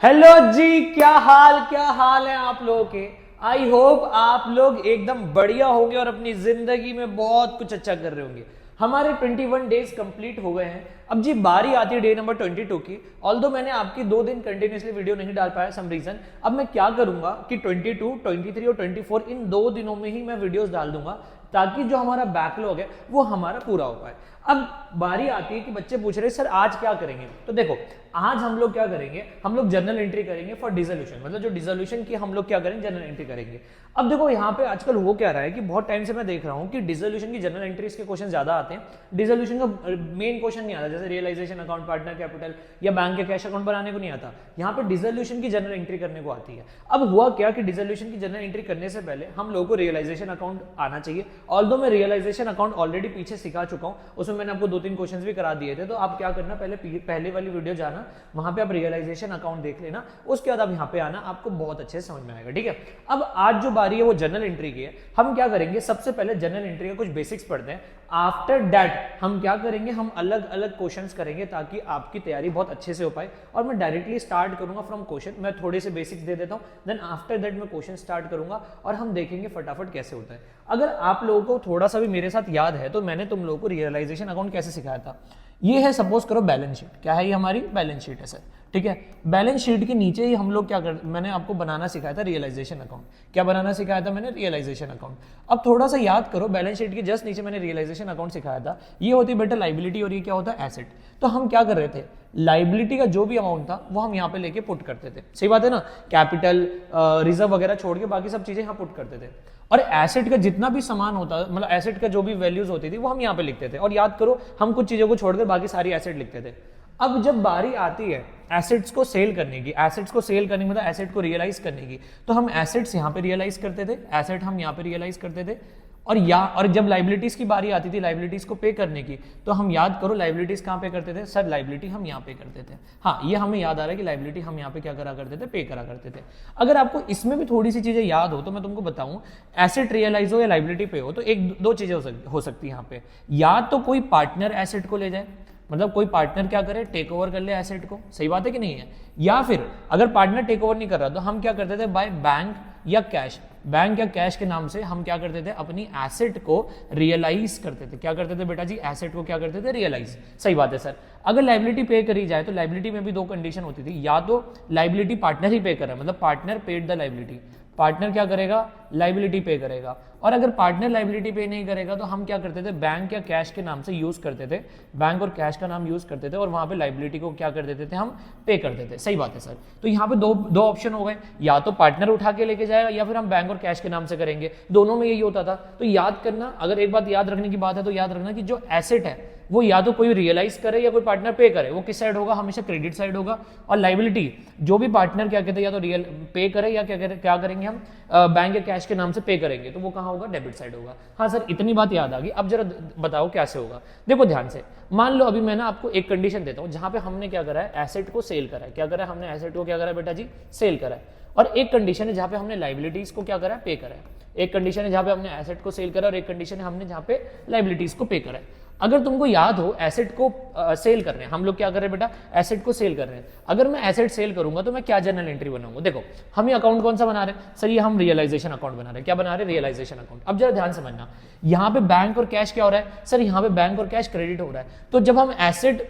Hello जी, क्या हाल है आप लोगों के। आई होप आप लोग एकदम बढ़िया होंगे और अपनी जिंदगी में बहुत कुछ अच्छा कर रहे होंगे। हमारे 21 डेज कंप्लीट हो गए हैं। अब जी बारी आती है डे नंबर 22 की। ऑल्दो मैंने आपकी 2 दिन कंटिन्यूसली वीडियो नहीं डाल पाया सम रीजन। अब मैं क्या करूंगा कि 22, 23 और 24 इन 2 दिनों में ही मैं वीडियोस डाल दूंगा ताकि जो हमारा बैकलॉग है वो हमारा पूरा हो पाए। अब बारी आती है कि बच्चे पूछ रहे हैं सर आज क्या करेंगे। तो देखो आज हम लोग क्या करेंगे, हम लोग जर्नल एंट्री करेंगे फॉर डिसोल्यूशन, मतलब जो डिसोल्यूशन की हम लोग क्या करेंगे जर्नल एंट्री करेंगे। अब देखो यहाँ पे आजकल हो क्या रहा है कि बहुत टाइम से मैं देख रहा हूँ कि डिसोल्यूशन की जर्नल एंट्रीज के क्वेश्चन ज्यादा आते हैं, डिसोल्यूशन का मेन क्वेश्चन नहीं आता, जैसे रियलाइजेशन अकाउंट, पार्टनर कैपिटल या बैंक के कैश अकाउंट बनाने को नहीं आता। यहाँ पे डिसोल्यूशन की जर्नल एंट्री करने को आती है। अब हुआ क्या कि डिसोल्यूशन की जर्नल एंट्री करने से पहले हम लोगों को रियलाइजेशन अकाउंट आना चाहिए। ऑल्दो मैं रियलाइजेशन अकाउंट ऑलरेडी पीछे सिखा चुका हूँ, उसमें मैंने आपको 2-3 क्वेश्चन भी करा दिए थे। तो आप क्या करना, पहले वाली वीडियो जाना, वहां पे आप रियलाइजेशन अकाउंट देख लेना, उसके बाद आप यहाँ पे आना, आपको बहुत अच्छे से समझ में आएगा। ठीक है, अब आज जो बारी है वो जनरल एंट्री की है। हम क्या करेंगे, सबसे पहले जनरल एंट्री के कुछ बेसिक्स पढ़ते हैं। आफ्टर दैट हम क्या करेंगे, हम अलग अलग क्वेश्चंस करेंगे ताकि आपकी तैयारी बहुत अच्छे से हो पाए। और मैं डायरेक्टली स्टार्ट करूंगा फ्रॉम क्वेश्चन, मैं थोड़े से बेसिक्स दे देता हूं, देन आफ्टर दैट मैं क्वेश्चन स्टार्ट करूंगा और हम देखेंगे फटाफट कैसे होता है। अगर आप लोगों को थोड़ा सा भी मेरे साथ याद है तो मैंने तुम लोगों को रियलाइजेशन अकाउंट कैसे सिखाया था। ये है, सपोज करो बैलेंस शीट, क्या है ये हमारी बैलेंस शीट है सर। ठीक है, बैलेंस शीट के नीचे ही हम लोग क्या कर, मैंने आपको बनाना सिखाया था रियलाइजेशन अकाउंट। क्या बनाना सिखाया था मैंने, रियलाइजेशन अकाउंट। अब थोड़ा सा याद करो, बैलेंस शीट के जस्ट नीचे मैंने रियलाइजेशन अकाउंट सिखाया था। ये होती बेटा लाइबिलिटी और ये क्या होता है, एसेट। तो हम क्या कर रहे थे, लाइबिलिटी का जो भी अमाउंट था वो हम यहाँ पे लेके पुट करते थे। सही बात है ना, कैपिटल रिजर्व वगैरह छोड़ के बाकी सब चीजें यहाँ पुट करते थे। और एसेट का जितना भी सामान होता, मतलब एसेट का जो भी वैल्यूज होती थी वो हम यहाँ पे लिखते थे। और याद करो, हम कुछ चीजों को छोड़कर बाकी सारी एसेट लिखते थे। अब जब बारी आती है एसेट्स को सेल करने की, एसेट्स को सेल करने मतलब एसेट को रियलाइज करने की, तो हम एसेट्स यहाँ पे रियलाइज करते थे, एसेट हम यहाँ पे रियलाइज करते थे। और जब लाइबिलिटीज की बारी आती थी लाइबिलिटीज को पे करने की, तो हम याद करो लाइबिलिटीज कहाँ पे करते थे सर, लाइबिलिटी हम यहाँ पे करते थे। हाँ, ये हमें याद आ रहा है कि लाइबिलिटी हम यहाँ पे क्या करा करते थे, पे करा करते थे। अगर आपको इसमें भी थोड़ी सी चीजें याद हो तो मैं तुमको बताऊं, एसेट रियलाइज हो या लाइबिलिटी पे हो तो एक दो चीजें हो सकती है यहाँ पे। या तो कोई पार्टनर एसेट को ले जाए, मतलब कोई पार्टनर क्या करे, टेक ओवर कर ले एसेट को। सही बात है कि नहीं है। या फिर अगर पार्टनर टेक ओवर नहीं कर रहा तो हम क्या करते थे, बाय बैंक या कैश, बैंक या कैश के नाम से हम क्या करते थे, अपनी एसेट को रियलाइज करते थे। क्या करते थे बेटा जी, एसेट को क्या करते थे, रियलाइज। सही बात है सर। अगर लाइबिलिटी पे करी जाए तो लाइबिलिटी में भी 2 कंडीशन होती थी, या तो लाइबिलिटी पार्टनर ही पे कर रहा है, मतलब partner paid the liability, partner क्या करेगा, लाइबिलिटी पे करेगा। और अगर पार्टनर लाइबिलिटी पे नहीं करेगा तो हम क्या करते थे, बैंक या कैश के नाम से यूज करते थे, बैंक और कैश का नाम यूज करते थे और वहां पे लाइबिलिटी को क्या कर देते थे, हम पे कर देते थे। सही बात है सर। तो यहाँ पे दो ऑप्शन हो गए, या तो पार्टनर उठा के लेके जाएगा या फिर हम बैंक और कैश के नाम से करेंगे, दोनों में यही होता था। तो याद करना, अगर एक बात याद रखने की बात है तो याद रखना कि जो एसेट है वो या तो कोई रियलाइज करे या कोई पार्टनर पे करे, वो किस साइड होगा, हमेशा क्रेडिट साइड होगा। और लाइबिलिटी जो भी पार्टनर क्या कहते हैं, या तो रियल पे करे या क्या करेंगे हम, बैंक या कैश के नाम से पे करेंगे, तो वो कहाँ होगा, डेबिट साइड होगा। हाँ सर, इतनी बात याद आ गई। अब जरा बताओ कैसे होगा। देखो ध्यान से, मान लो अभी मैं ना आपको एक कंडीशन देता हूँ जहां पे हमने क्या करा है, एसेट को सेल करा है। क्या करा है हमने, एसेट को क्या करा है बेटा जी, सेल करा है। और एक कंडीशन है जहां पे हमने लाइबिलिटीज को क्या करा है, पे करा है। एक कंडीशन है जहां पे हमने एसेट को सेल करा और एक कंडीशन है हमने जहां पे लाइबिलिटीज को पे करा है। अगर तुमको याद हो, एसेट को सेल कर रहे हैं हम लोग, क्या कर रहे हैं बेटा, एसेट को सेल कर रहे हैं। अगर मैं एसेट सेल करूंगा तो मैं क्या जनरल एंट्री बनाऊंगा। देखो हम ये अकाउंट कौन सा बना रहे हैं सर, ये हम रियलाइजेशन अकाउंट बना रहे हैं। क्या बना रहे हैं, रियलाइजेशन अकाउंट। अब जरा ध्यान समझना, यहाँ पे बैंक और कैश क्या हो रहा है सर, यहाँ पे बैंक और कैश क्रेडिट हो रहा है। तो जब हम एसेट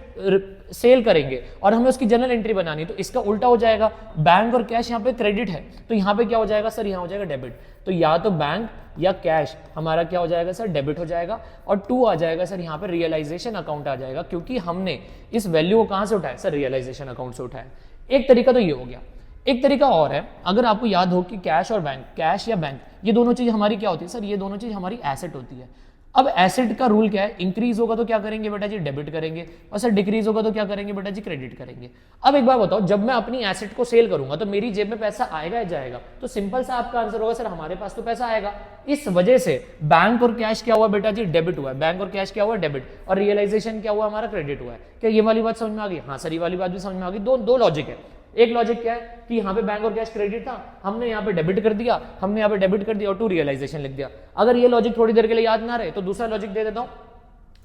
सेल करेंगे और हमें उसकी जनरल एंट्री बनानी, तो इसका उल्टा हो जाएगा, बैंक और कैश यहाँ पे क्रेडिट है तो यहाँ पे क्या हो जाएगा सर, यहाँ हो जाएगा डेबिट। तो या तो बैंक या कैश हमारा क्या हो जाएगा सर, डेबिट हो जाएगा। और 2 आ जाएगा सर, यहाँ पे रियलाइजेशन अकाउंट आ जाएगा, क्योंकि हमने इस वैल्यू को कहां से उठाया सर, रियलाइजेशन अकाउंट से उठाया। एक तरीका तो ये हो गया। एक तरीका और है, अगर आपको याद हो कि कैश और बैंक, कैश या बैंक, ये दोनों चीज हमारी क्या होती है सर, ये दोनों चीज हमारी एसेट होती है। अब एसेट का रूल क्या है, इंक्रीज होगा तो क्या करेंगे बेटा जी, डेबिट करेंगे, और सर डिक्रीज होगा तो क्या करेंगे बेटा जी, क्रेडिट करेंगे। अब एक बार बताओ, जब मैं अपनी एसेट को सेल करूंगा तो मेरी जेब में पैसा आएगा या जाएगा, तो सिंपल सा आपका आंसर होगा सर, हमारे पास तो पैसा आएगा। इस वजह से बैंक और कैश क्या हुआ बेटा जी, डेबिट हुआ है, बैंक और कैश क्या हुआ, डेबिट, और रियलाइजेशन क्या हुआ, हमारा क्रेडिट हुआ है। क्या ये वाली बात समझ में आ गई, हाँ सर ये वाली बात भी समझ में आ गई। दो लॉजिक है। एक लॉजिक क्या है कि यहाँ पे बैंक और कैश क्रेडिट था, हमने यहाँ पे डेबिट कर दिया, हमने यहाँ पे डेबिट कर दिया और 2 रियलाइजेशन लिख दिया। अगर ये लॉजिक थोड़ी देर के लिए याद ना रहे तो दूसरा लॉजिक दे देता हूं,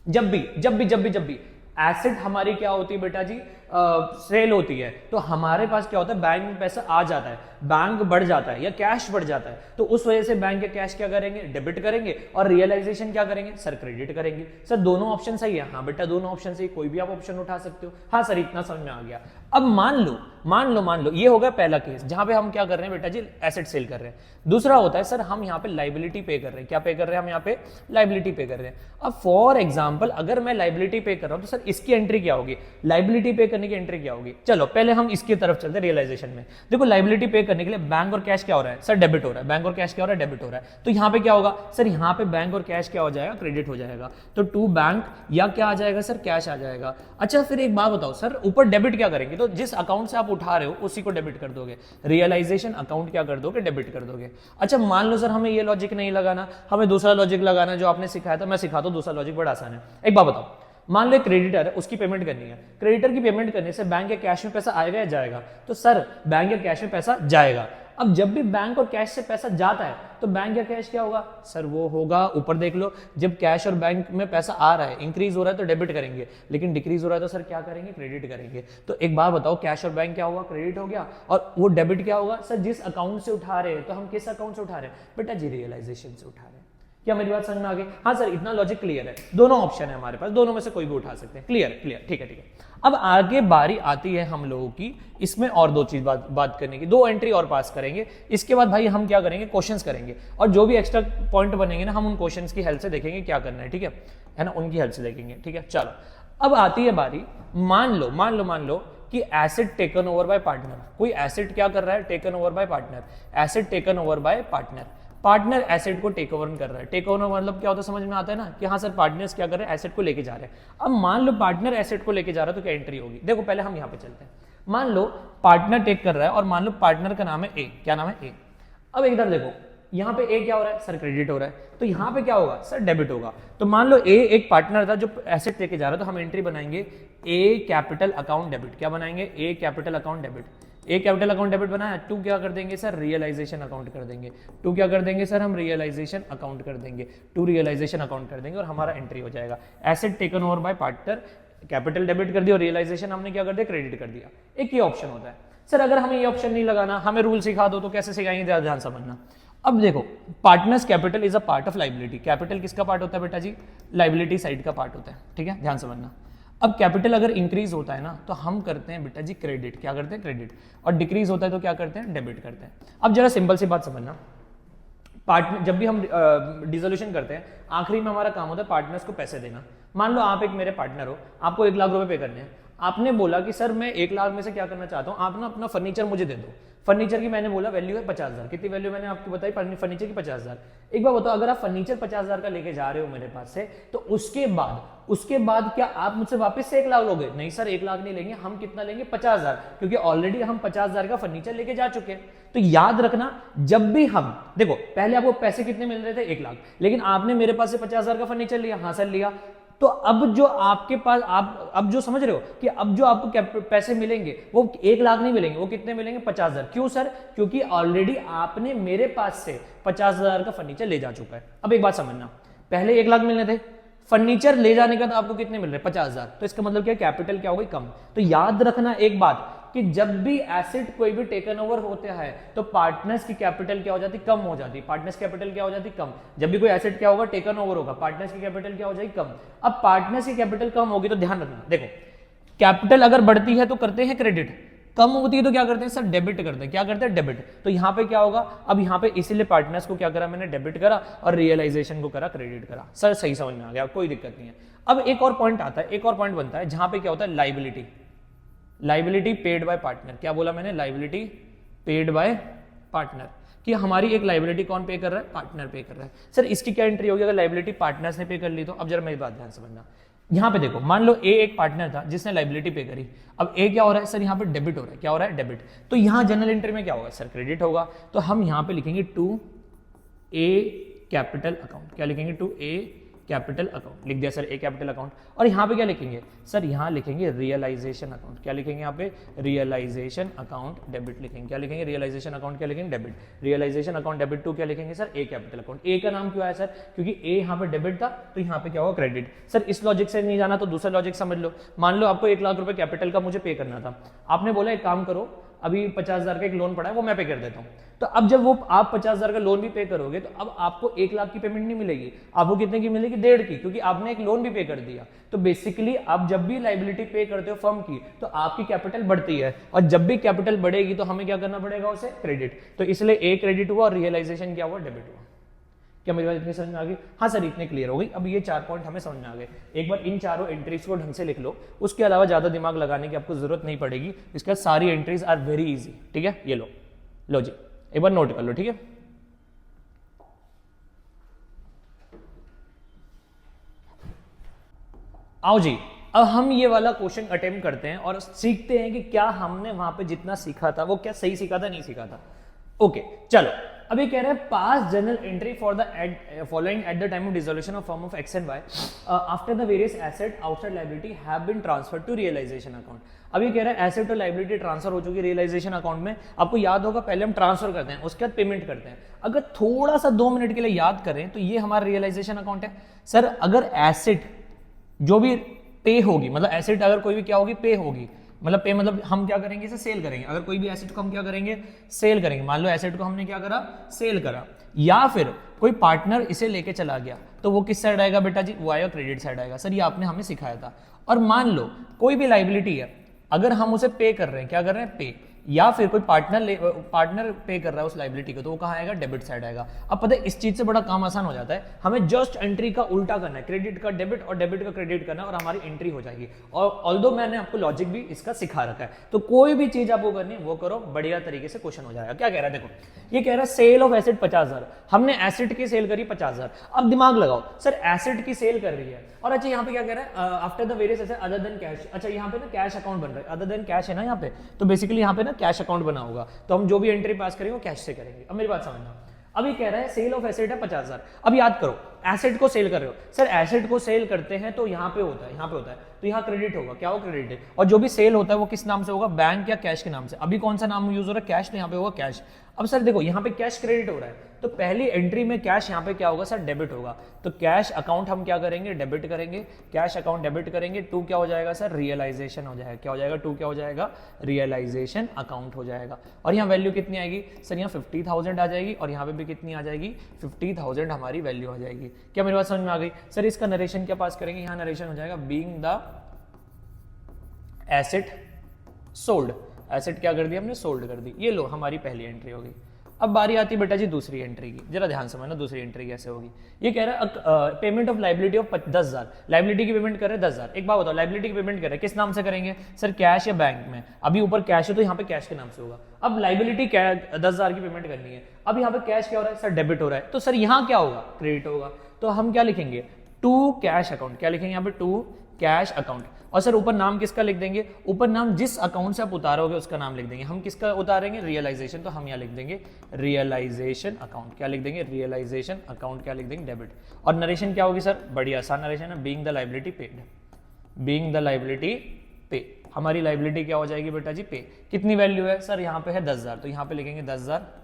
जब भी एसेट हमारी क्या होती है बेटा जी, सेल होती है तो हमारे पास क्या होता है, बैंक में पैसा आ जाता है, बैंक बढ़ जाता है या कैश बढ़ जाता है, तो उस वजह से बैंक के कैश क्या करेंगे, डेबिट करेंगे, और रियलाइजेशन क्या करेंगे सर, क्रेडिट करेंगे। सर दोनों ऑप्शन सही है, हाँ बेटा दोनों ऑप्शन सही, कोई भी आप ऑप्शन उठा सकते हो। हाँ सर इतना समझ में आ गया। अब मान लो ये होगा पहला केस जहां पे हम क्या कर रहे हैं बेटा जी, एसेट सेल कर रहे हैं। दूसरा होता है सर हम यहाँ पे लाइबिलिटी पे कर रहे हैं, क्या पे कर रहे हैं, हम यहाँ पे लाइबिलिटी पे कर रहे हैं। अब फॉर एग्जांपल अगर मैं लाइबिलिटी पे कर रहा हूं तो सर इसकी एंट्री क्या होगी, लाइबिलिटी पे करने की एंट्री क्या होगी। चलो पहले हम इसकी तरफ चलते हैं रियलाइजेशन में। देखो लाइबिलिटी पे करने के लिए बैंक और कैश क्या हो रहा है सर, डेबिट हो रहा है, बैंक और कैश क्या हो रहा है, डेबिट हो रहा है। तो यहाँ पे क्या होगा सर, यहाँ पे बैंक और कैश क्या हो जाएगा, क्रेडिट हो जाएगा। तो टू बैंक या क्या आ जाएगा सर, कैश आ जाएगा। अच्छा फिर एक बात बताओ सर, ऊपर डेबिट क्या करेंगे, तो जिस अकाउंट से आप उठा रहे हो उसी को डेबिट कर दोगे, रियलाइजेशन अकाउंट क्या कर दोगे, डेबिट कर दोगे। अच्छा मान लो सर हमें ये लॉजिक नहीं लगाना, हमें दूसरा लॉजिक लगाना जो आपने सिखाया था, मैं सिखाता हूं दूसरा लॉजिक, बड़ा आसान है। एक बात बताओ, मान लो क्रेडिटर है, उसकी पेमेंट करनी है, क्रेडिटर की पेमेंट करने से बैंक या कैश में पैसा आएगा या जाएगा, तो सर बैंक या कैश में पैसा जाएगा। अब जब भी बैंक और कैश से पैसा जाता है तो बैंक या कैश क्या होगा सर, वो होगा ऊपर देख लो, जब कैश और बैंक में पैसा आ रहा है, इंक्रीज हो रहा है तो डेबिट करेंगे, लेकिन डिक्रीज हो रहा है तो सर क्या करेंगे, क्रेडिट करेंगे। तो एक बात बताओ, कैश और बैंक क्या होगा, क्रेडिट हो गया, और वो डेबिट क्या होगा सर, जिस अकाउंट से उठा रहे हैं, तो हम किस अकाउंट से उठा रहे हैं बेटा जी, रियलाइजेशन से उठा रहे हैं। क्या मेरी बात समझ में आ गई? हाँ सर इतना लॉजिक क्लियर है, दोनों ऑप्शन है हमारे पास, दोनों में से कोई भी उठा सकते हैं। क्लियर ठीक है। अब आगे बारी आती है हम लोगों की, इसमें और दो चीज बात करने की, दो एंट्री और पास करेंगे। इसके बाद भाई हम क्या करेंगे, क्वेश्चंस करेंगे, और जो भी एक्स्ट्रा पॉइंट बनेंगे ना हम उन क्वेश्चंस की हेल्प से देखेंगे क्या करना है, ठीक है ना, उनकी हेल्प से देखेंगे। ठीक है चलो, अब आती है बारी, मान लो कि asset taken over bye partner, कोई एसेट क्या कर रहा है, taken over bye partner, asset taken over bye partner asset को टेक ओवर कर रहा है। टेक ओवर मतलब क्या होता है, समझ में आता है ना, कि हाँ सर पार्टनर्स क्या कर रहे हैं, एसेट को लेके जा रहे हैं। अब मान लो पार्टनर एसेट को लेके जा रहा है तो क्या एंट्री होगी, देखो पहले हम यहाँ पे चलते हैं। मान लो पार्टनर टेक कर रहा है और मान लो पार्टनर का नाम है ए, क्या नाम है ए। अब इधर देखो यहाँ पे ए क्या हो रहा है सर, क्रेडिट हो रहा है, तो यहाँ पे क्या होगा सर, डेबिट होगा। तो मान लो ए एक पार्टनर था जो एसेट लेके जा रहा है, तो हम एंट्री बनाएंगे ए कैपिटल अकाउंट डेबिट, क्या बनाएंगे, ए कैपिटल अकाउंट डेबिट। ए कैपिटल अकाउंट डेबिट बनाया, टू क्या कर देंगे सर, रियलाइजेशन अकाउंट कर देंगे। टू क्या कर देंगे सर, हम रियलाइजेशन अकाउंट कर देंगे, टू रियलाइजेशन अकाउंट कर देंगे और हमारा एंट्री हो जाएगा। Asset taken over bye partner, capital debit कर दिया और रियलाइजेशन हमने क्या कर दिया, क्रेडिट कर दिया। एक ही ऑप्शन होता है। सर अगर हमें ये ऑप्शन नहीं लगाना, हमें रूल सिखा दो, तो कैसे सिखाएंगे, ध्यान समझना। अब देखो partners capital is a part of liability, capital किसका पार्ट होता है बेटा जी, लाइबिलिटी साइड का पार्ट होता है। ठीक है ध्यान समझना। अब कैपिटल अगर इंक्रीज होता है ना तो हम करते हैं बेटा जी क्रेडिट, क्या करते हैं, क्रेडिट, और डिक्रीज होता है तो क्या करते हैं, डेबिट करते हैं। अब जरा सिंपल सी बात समझना, पार्टनर जब भी हम डिसोल्यूशन करते हैं, आखिरी में हमारा काम होता है पार्टनर्स को पैसे देना। मान लो आप एक मेरे पार्टनर हो, आपको 1 लाख रुपए पे करने हैं, आपने बोला कि सर मैं 1 लाख में से क्या करना चाहता हूँ, आप ना अपना फर्नीचर मुझे दे दो। फर्नीचर की मैंने बोला वैल्यू है 50,000, कितनी वैल्यू मैंने आपको बताई फर्नीचर की 50,000। एक बार बताओ, अगर आप फर्नीचर 50,000 का लेके जा रहे हो मेरे पास से, तो उसके बाद क्या आप मुझसे वापस से 1 लाख लोगे? नहीं सर 1 लाख नहीं लेंगे, हम कितना लेंगे, 50,000, क्योंकि ऑलरेडी हम 50,000 का फर्नीचर लेके जा चुके हैं। तो याद रखना, जब भी हम देखो, पहले आपको पैसे कितने मिल रहे थे, 1 लाख, लेकिन आपने मेरे पास से 50,000 का फर्नीचर लिया, हाँ सर लिया। तो अब जो आपके पास आप अब जो समझ रहे हो कि अब जो आपको पैसे मिलेंगे वो 1 लाख नहीं मिलेंगे, वो कितने मिलेंगे, 50,000। क्यों सर? क्योंकि ऑलरेडी आपने मेरे पास से 50,000 का फर्नीचर ले जा चुका है। अब एक बात समझना, पहले 1 लाख मिलने थे, फर्नीचर ले जाने का तो आपको कितने मिल रहे हैं, 50,000। तो इसका मतलब क्या, कैपिटल क्या हो गई, कम। तो याद रखना एक बात कि जब भी एसेट कोई भी टेकन ओवर होता है तो पार्टनर्स की कैपिटल क्या हो जाती, कम हो जाती। पार्टनर्स कैपिटल क्या हो जाती, कम। जब भी कोई एसेट क्या होगा, टेकन ओवर होगा, पार्टनर्स की कैपिटल क्या हो जाएगी, कम। अब पार्टनर्स की कैपिटल कम होगी तो ध्यान रखना, देखो कैपिटल अगर बढ़ती है तो करते हैं क्रेडिट, कम होती है तो क्या करते हैं सर, डेबिट करते हैं। क्या करते हैं, डेबिट। तो यहाँ पे क्या होगा, अब यहाँ पे इसीलिए पार्टनर्स को क्या करा मैंने, डेबिट करा, और रियलाइजेशन को करा क्रेडिट करा। सर सही समझ में आ गया, कोई दिक्कत नहीं है। अब एक और पॉइंट आता है, एक और पॉइंट बनता है जहां पे क्या होता है, लाइबिलिटी पेड बाय पार्टनर। क्या बोला मैंने, लाइबिलिटी पेड बाय पार्टनर, कि हमारी एक लाइबिलिटी कौन पे कर रहा है, पार्टनर पे कर रहा है। सर इसकी क्या एंट्री होगी अगर लाइबिलिटी पार्टनर्स ने पे कर ली तो? अब जरा मेरी बात ध्यान समझना, यहाँ पे देखो, मान लो ए एक पार्टनर था जिसने लाइबिलिटी पे करी। अब ए क्या हो रहा है सर, यहाँ पे डेबिट हो रहा है, क्या हो रहा है, डेबिट। तो यहाँ जनरल एंट्री में क्या होगा सर, क्रेडिट होगा। तो हम यहाँ पे लिखेंगे टू ए कैपिटल अकाउंट, क्या लिखेंगे, टू ए कैपिटल अकाउंट, लिख दिया सर ए कैपिटल अकाउंट। और यहाँ पे क्या लिखेंगे सर, यहाँ लिखेंगे रियलाइजेशन अकाउंट। क्या लिखेंगे यहाँ पे, रियलाइजेशन अकाउंट डेबिट लिखेंगे। क्या लिखेंगे, रियलाइजेशन अकाउंट क्या लिखेंगे, debit. Realisation account debit to क्या लिखेंगे sir, a capital account. A का नाम क्यों आया सर, क्योंकि ए यहाँ पे डेबिट था तो यहाँ पे क्या होगा, क्रेडिट। सर इस लॉजिक से नहीं जाना तो दूसरा लॉजिक समझ लो। मान लो आपको 1 लाख रुपए कैपिटल का मुझे पे करना था, आपने बोला एक काम करो, अभी 50,000 का एक लोन पड़ा है वो मैं पे कर देता हूँ। तो अब जब वो आप 50,000 का लोन भी पे करोगे तो अब आपको 1 लाख की पेमेंट नहीं मिलेगी, आपको कितने की मिलेगी, 1.5 की, क्योंकि आपने एक लोन भी पे कर दिया। तो बेसिकली आप जब भी लाइबिलिटी पे करते हो फर्म की तो आपकी कैपिटल बढ़ती है, और जब भी कैपिटल बढ़ेगी तो हमें क्या करना पड़ेगा, उसे क्रेडिट। तो इसलिए ए क्रेडिट हुआ और रियलाइजेशन क्या हुआ, डेबिट हुआ। क्या मेरी बात इतनी समझ में आ गई? हाँ सर इतने क्लियर हो गई। अब ये 4 पॉइंट हमें समझ में आ गए। एक बार इन चारों एंट्रीज को ढंग से लिख लो, उसके अलावा ज्यादा दिमाग लगाने की आपको जरूरत नहीं पड़ेगी। इसके बाद सारी एंट्रीज आर वेरी इजी, ठीक है। ये लो जी, एक बार नोट कर लो, ठीक है। आओ जी, अब हम ये वाला क्वेश्चन अटेम्प्ट करते हैं और सीखते हैं कि क्या हमने वहां पे जितना सीखा था वो क्या सही सीखा था, नहीं सीखा था। ओके चलो, अभी कह रहे हैं pass journal entry for the following at the time of dissolution of firm of X and Y after the various asset outside liability have been transferred to realization account. अभी कह रहे हैं एसेट और लायबिलिटी ट्रांसफर हो चुकी है realisation account में। आपको याद होगा पहले हम ट्रांसफर करते हैं, उसके बाद पेमेंट करते हैं। अगर थोड़ा सा 2 मिनट के लिए याद करें तो ये हमारा रियलाइजेशन अकाउंट है। सर अगर एसेट जो भी पे होगी, मतलब एसेट अगर कोई भी क्या होगी, पे होगी, मतलब पे मतलब हम क्या करेंगे, इसे सेल करेंगे। अगर कोई भी एसेट को हम क्या करेंगे, सेल करेंगे। मान लो एसेट को हमने क्या करा, सेल करा, या फिर कोई पार्टनर इसे लेके चला गया तो वो किस साइड आएगा बेटा जी, वो आएगा क्रेडिट साइड आएगा। सर ये आपने हमें सिखाया था। और मान लो कोई भी लायबिलिटी है, अगर हम उसे पे कर रहे हैं, क्या कर रहे हैं, पे, या फिर कोई पार्टनर पे कर रहा है उस लायबिलिटी को, तो वो कहाँ आएगा, डेबिट साइड आएगा। अब पता है इस चीज से बड़ा काम आसान हो जाता है, हमें जस्ट एंट्री का उल्टा करना है, क्रेडिट का डेबिट और डेबिट का क्रेडिट करना है और हमारी एंट्री हो जाएगी। और ऑल्दो मैंने आपको लॉजिक भी इसका सिखा रखा है, तो कोई भी चीज आपको करनी है वो करो, बढ़िया तरीके से क्वेश्चन हो जाएगा। क्या कह रहा है, देखो ये कह रहा है सेल ऑफ एसेट 50,000, हमने एसेट की सेल करी 50,000। अब दिमाग लगाओ, सर एसेट की सेल कर रही है और अच्छा यहाँ पे क्या कह रहा है, after the various asset other than cash. अच्छा यहाँ पे ना कैश अकाउंट बन रहा है, अदर देन कैश है ना यहाँ पे, तो बेसिकली यहाँ पे ना कैश अकाउंट बना होगा, तो हम जो भी एंट्री पास करेंगे वो कैश से करेंगे। अब मेरी बात समझना, अभी कह रहा है सेल ऑफ एसेट है 50,000। अब याद करो एसेट को सेल कर रहे हो, सर एसेट को सेल करते हैं तो यहाँ पे होता है, यहाँ पे होता है, तो यहाँ क्रेडिट होगा, क्या हो, क्रेडिट है। और जो भी सेल होता है वो किस नाम से होगा, बैंक या कैश के नाम से। अभी कौन सा नाम यूज हो रहा है, कैश, तो यहाँ पे होगा कैश। अब सर देखो यहाँ पे कैश क्रेडिट हो रहा है, तो पहली एंट्री में कैश यहाँ पे क्या होगा सर, डेबिट होगा। तो कैश अकाउंट हम क्या करेंगे, डेबिट करेंगे, कैश अकाउंट डेबिट करेंगे। टू क्या हो जाएगा सर, रियलाइजेशन हो जाएगा। क्या हो जाएगा, टू क्या हो जाएगा, रियलाइजेशन अकाउंट हो जाएगा। और यहाँ वैल्यू कितनी आएगी सर, यहाँ 50,000 आ जाएगी और यहाँ पे भी कितनी आ जाएगी, 50,000 हमारी वैल्यू आ जाएगी। क्या मेरी बात समझ में आ गई? सर इसका नरेशन क्या पास करेंगे, यहाँ नरेशन हो जाएगा being the asset sold. Asset क्या कर दिया हमने, सोल्ड कर दी। ये लो हमारी पहली एंट्री होगी। अब बारी आती है बेटा जी दूसरी एंट्री की, जरा ध्यान समझना दूसरी एंट्री कैसे होगी। ये कह रहा है payment of liability of 10,000, liability की पेमेंट कर रहे हैं 10,000। एक बात बताओ, लायबिलिटी की पेमेंट कर रहे हैं किस नाम से करेंगे सर, कैश या बैंक में। अभी ऊपर कैश है तो यहाँ पे कैश के नाम से होगा। अब लायबिलिटी 10,000 की पेमेंट करनी है, अब यहाँ पे कैश क्या हो रहा है सर, डेबिट हो रहा है, तो सर यहाँ क्या होगा, क्रेडिट होगा। तो हम क्या लिखेंगे, टू कैश अकाउंट। क्या लिखेंगे यहाँ पे, टू कैश अकाउंट। और सर ऊपर नाम किसका लिख देंगे, ऊपर नाम जिस अकाउंट से आप उतारोगे उसका नाम लिख देंगे। हम किसका उतारेंगे, रियलाइजेशन, तो हम यहाँ लिख देंगे रियलाइजेशन अकाउंट। क्या लिख देंगे, रियलाइजेशन अकाउंट। क्या लिख देंगे, डेबिट। और नरेशन क्या होगी सर, बड़ी आसान नरेशन है, being the liability paid. Being the liability पे, हमारी लायबिलिटी क्या हो जाएगी बेटा जी, पे। कितनी वैल्यू है सर, यहाँ पे है 10,000, तो यहाँ पे लिखेंगे 10,000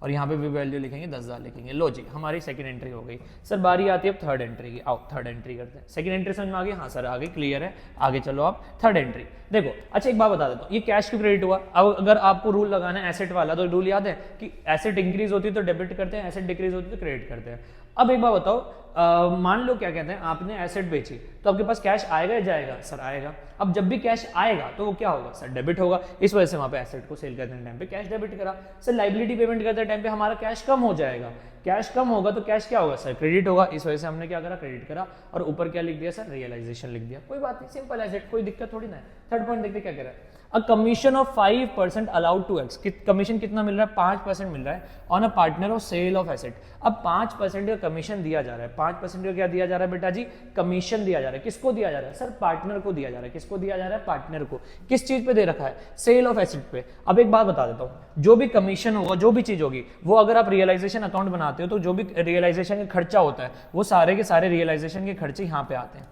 और यहाँ पे भी वैल्यू लिखेंगे 10,000 लिखेंगे। लो जी हमारी सेकंड एंट्री हो गई। सर बारी आती है अब थर्ड एंट्री की। आओ थर्ड एंट्री करते हैं। सेकंड एंट्री समझ में आ गई, हाँ सर आ गई, क्लियर है, आगे चलो आप। थर्ड एंट्री देखो, अच्छा एक बात बता देता हूँ, ये कैश की क्रेडिट हुआ। अब अगर आपको रूल लगाना है एसेट वाला, तो रूल याद है कि एसेट इंक्रीज होती है तो डेबिट करते हैं, एसेट डिक्रीज होती है तो क्रेडिट करते हैं। अब एक बात बताओ, मान लो क्या कहते हैं, आपने एसेट बेची तो आपके पास कैश आएगा या जाएगा सर, आएगा। अब जब भी कैश आएगा तो वो क्या होगा सर, डेबिट होगा। इस वजह से वहां पे एसेट को सेल करते टाइम पे कैश डेबिट करा। सर लायबिलिटी पेमेंट करते टाइम पे हमारा कैश कम हो जाएगा, कैश कम होगा तो कैश क्या होगा सर, क्रेडिट होगा। इस वजह से हमने क्या करा, क्रेडिट करा। और ऊपर क्या लिख दिया सर, रियलाइजेशन लिख दिया। कोई बात नहीं, सिंपल एसेट, कोई दिक्कत थोड़ी ना है। थर्ड पॉइंट देखते क्या कह रहा है, a commission of 5% allowed to X, commission कितना मिल रहा है? 5% मिल रहा है on a partner of sale of asset. अब 5% का कमीशन दिया जा रहा है, 5% का क्या दिया जा रहा है बेटा जी? कमीशन दिया जा रहा है। किसको दिया जा रहा है सर? पार्टनर को दिया जा रहा है। किसको दिया जा रहा है? पार्टनर को। किस चीज पे दे रखा है? सेल ऑफ एसेट पे। अब एक बात बता देता हूं, जो भी कमीशन होगा, जो भी चीज होगी, वो अगर आप रियलाइजेशन अकाउंट बनाते हो तो जो भी रियलाइजेशन का खर्चा होता है वो सारे के सारे रियलाइजेशन के खर्चे यहाँ पे आते हैं।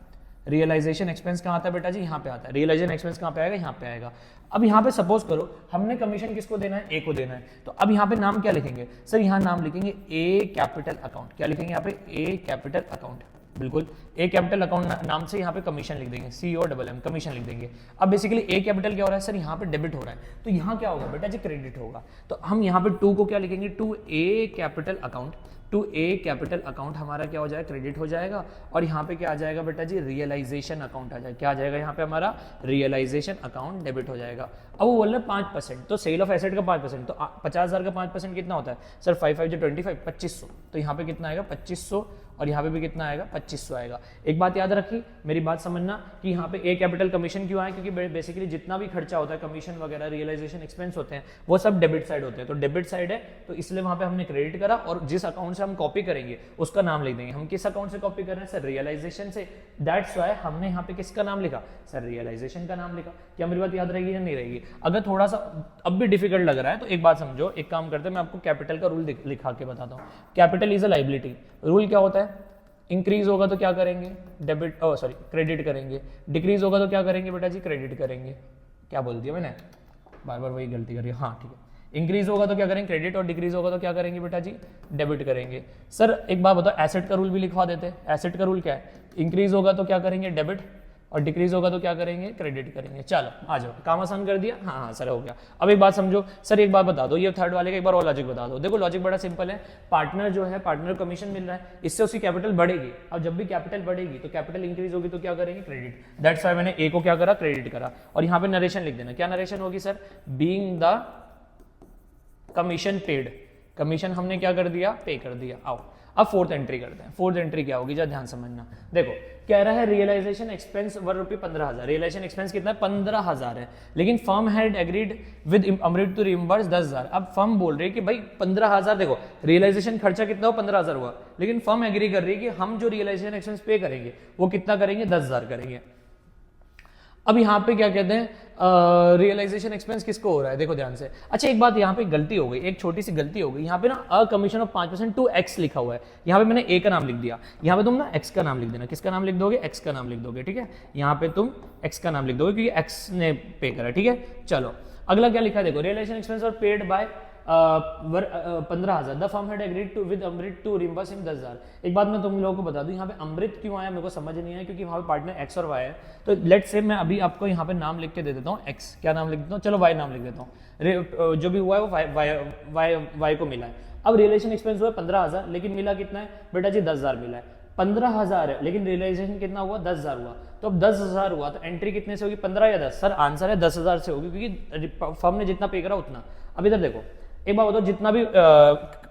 रियलाइजेशन एक्सपेंस कहाँ आता है बेटा जी? यहाँ पे आता है। रियलाइजेशन एक्सपेंस कहाँ पे आएगा? यहाँ पे आएगा। अब यहाँ पे सपोज करो हमने कमीशन किसको देना है? ए को देना है। तो अब यहाँ पे नाम क्या लिखेंगे सर? यहाँ नाम लिखेंगे ए कैपिटल अकाउंट। क्या लिखेंगे यहाँ पे? ए कैपिटल अकाउंट। बिल्कुल, ए कैपिटल अकाउंट नाम से यहाँ पे कमीशन लिख देंगे, COMM कमीशन लिख देंगे। अब बेसिकली ए कैपिटल क्या हो रहा है सर? यहाँ पे डेबिट हो रहा है, तो यहाँ क्या होगा बेटा जी? क्रेडिट होगा। तो हम यहाँ पे 2 को क्या लिखेंगे? To A capital account. To A capital account हमारा क्या हो जाएगा? क्रेडिट हो जाएगा। और यहाँ पे क्या आ जाएगा बेटा जी? रियलाइजेशन अकाउंट आ जाएगा। क्या आ जाएगा यहाँ पे? हमारा रियलाइजेशन अकाउंट डेबिट हो जाएगा। अब वो बोल रहे 5%, तो सेल ऑफ एसेट का 5%, तो 50,000 का 5% कितना होता है सर? 5 5 25, 2500। तो यहाँ पे कितना आएगा? 2500। और यहाँ पे भी कितना आएगा? 2500 आएगा। एक बात याद रखी, मेरी बात समझना कि यहाँ पे ए कैपिटल कमीशन क्यों आया? क्योंकि बेसिकली जितना भी खर्चा होता है, कमीशन वगैरह, रियलाइजेशन एक्सपेंस होते हैं, वो सब डेबिट साइड होते हैं। तो डेबिट साइड है तो इसलिए वहाँ पे हमने क्रेडिट करा, और जिस अकाउंट से हम कॉपी करेंगे उसका नाम लिख देंगे। हम किस अकाउंट से कॉपी कर रहे हैं सर? रियलाइजेशन से। दैट्स व्हाई हमने यहाँ पे किसका नाम लिखा सर? रियलाइजेशन का नाम लिखा। क्या मेरी बात याद रहेगी या नहीं रहेगी? अगर थोड़ा सा अब भी डिफिकल्ट लग रहा है तो एक बात समझो, एक काम करते हैं, मैं आपको कैपिटल का रूल लिखा के बताता हूँ। Capital is a liability. Rule क्या होता है? इंक्रीज होगा तो क्या करेंगे? डेबिट, सॉरी क्रेडिट करेंगे। डिक्रीज होगा तो क्या करेंगे बेटा जी? क्रेडिट करेंगे। क्या बोल दिया मैंने? बार बार वही गलती कर रही है। हाँ ठीक है, इंक्रीज होगा तो क्या करेंगे? क्रेडिट, और डिक्रीज होगा तो क्या करेंगे बेटा जी? डेबिट करेंगे। सर एक बात बताओ, एसेट का रूल भी लिखवा देते हैं। एसेट का रूल क्या है? इंक्रीज होगा तो क्या करेंगे? डेबिट, और डिक्रीज होगा तो क्या करेंगे? क्रेडिट करेंगे। चलो आ जाओ, काम आसान कर दिया। हाँ सर हो गया। अब एक बात समझो सर, एक बात बता दो, ये थर्ड वाले का एक बार और लॉजिक बता दो। देखो लॉजिक बड़ा सिंपल है। पार्टनर जो है, पार्टनर कमीशन मिल रहा है, इससे उसकी कैपिटल बढ़ेगी। अब जब भी कैपिटल बढ़ेगी तो कैपिटल इंक्रीज होगी तो क्या करेंगे? क्रेडिट। दैट्स व्हाई मैंने ए को क्या करा? क्रेडिट करा। और यहाँ पे नरेशन लिख देना। क्या नरेशन होगी sir? Being the commission paid. Commission हमने क्या कर दिया? पे कर दिया। आओ अब फोर्थ एंट्री करते हैं। फोर्थ एंट्री क्या होगी जरा ध्यान समझना। देखो कह रहा है रियलाइजेशन एक्सपेंस ₹15,000। रियलाइजेशन एक्सपेंस कितना है? 15,000 है। लेकिन firm had agreed with Amrit to reimburse 10,000। अब फर्म बोल रही है कि भाई 15,000, देखो रियलाइजेशन खर्चा कितना हुआ? 15,000 हुआ, लेकिन फर्म एग्री कर रही है कि हम जो रियलाइजेशन एक्सपेंस पे करेंगे वो कितना करेंगे? 10,000 करेंगे। अब यहाँ पे क्या कहते हैं? रियलाइजेशन एक्सपेंस किसको हो रहा है? देखो ध्यान से। अच्छा एक बात यहाँ पे गलती हो गई, एक छोटी सी गलती हो गई। यहाँ पे ना a commission of 5% to X लिखा हुआ है। यहाँ पे मैंने ए का नाम लिख दिया। यहाँ पे तुम ना एक्स का नाम लिख देना। किसका नाम लिख दोगे? एक्स का नाम लिख दोगे। ठीक है, यहाँ पे तुम एक्स का नाम लिख दोगे क्योंकि एक्स ने पे करा। ठीक है, चलो अगला क्या लिखा है? देखो रियलाइजेशन एक्सपेंस और paid by 15,000। The firm had agreed to with Amrit to reimburse him 10,000। एक बात मैं तुम लोगों को बता दूं, यहाँ पे अमृत क्यों आया मेरे को समझ नहीं आया, क्योंकि वहाँ पे पार्टनर एक्स और वाई है। तो लेट्स से मैं अभी आपको यहाँ पे नाम लिख के दे देता हूँ एक्स। क्या नाम लिख देता हूँ? चलो वाई नाम लिख देता हूँ। जो भी हुआ है वो वाई को मिला है। अब रियलाइजेशन एक्सपेंस हुआ 15,000, लेकिन मिला कितना है बेटा जी? 10,000 मिला है। 15,000 है लेकिन रियलाइजेशन कितना हुआ? 10,000 हुआ। तो अब 10,000 हुआ तो एंट्री कितने से होगी? 15 या 10? सर आंसर है 10,000 से होगी, क्योंकि फर्म ने जितना पे करा उतना। अब इधर देखो, एक बात बताओ, जितना भी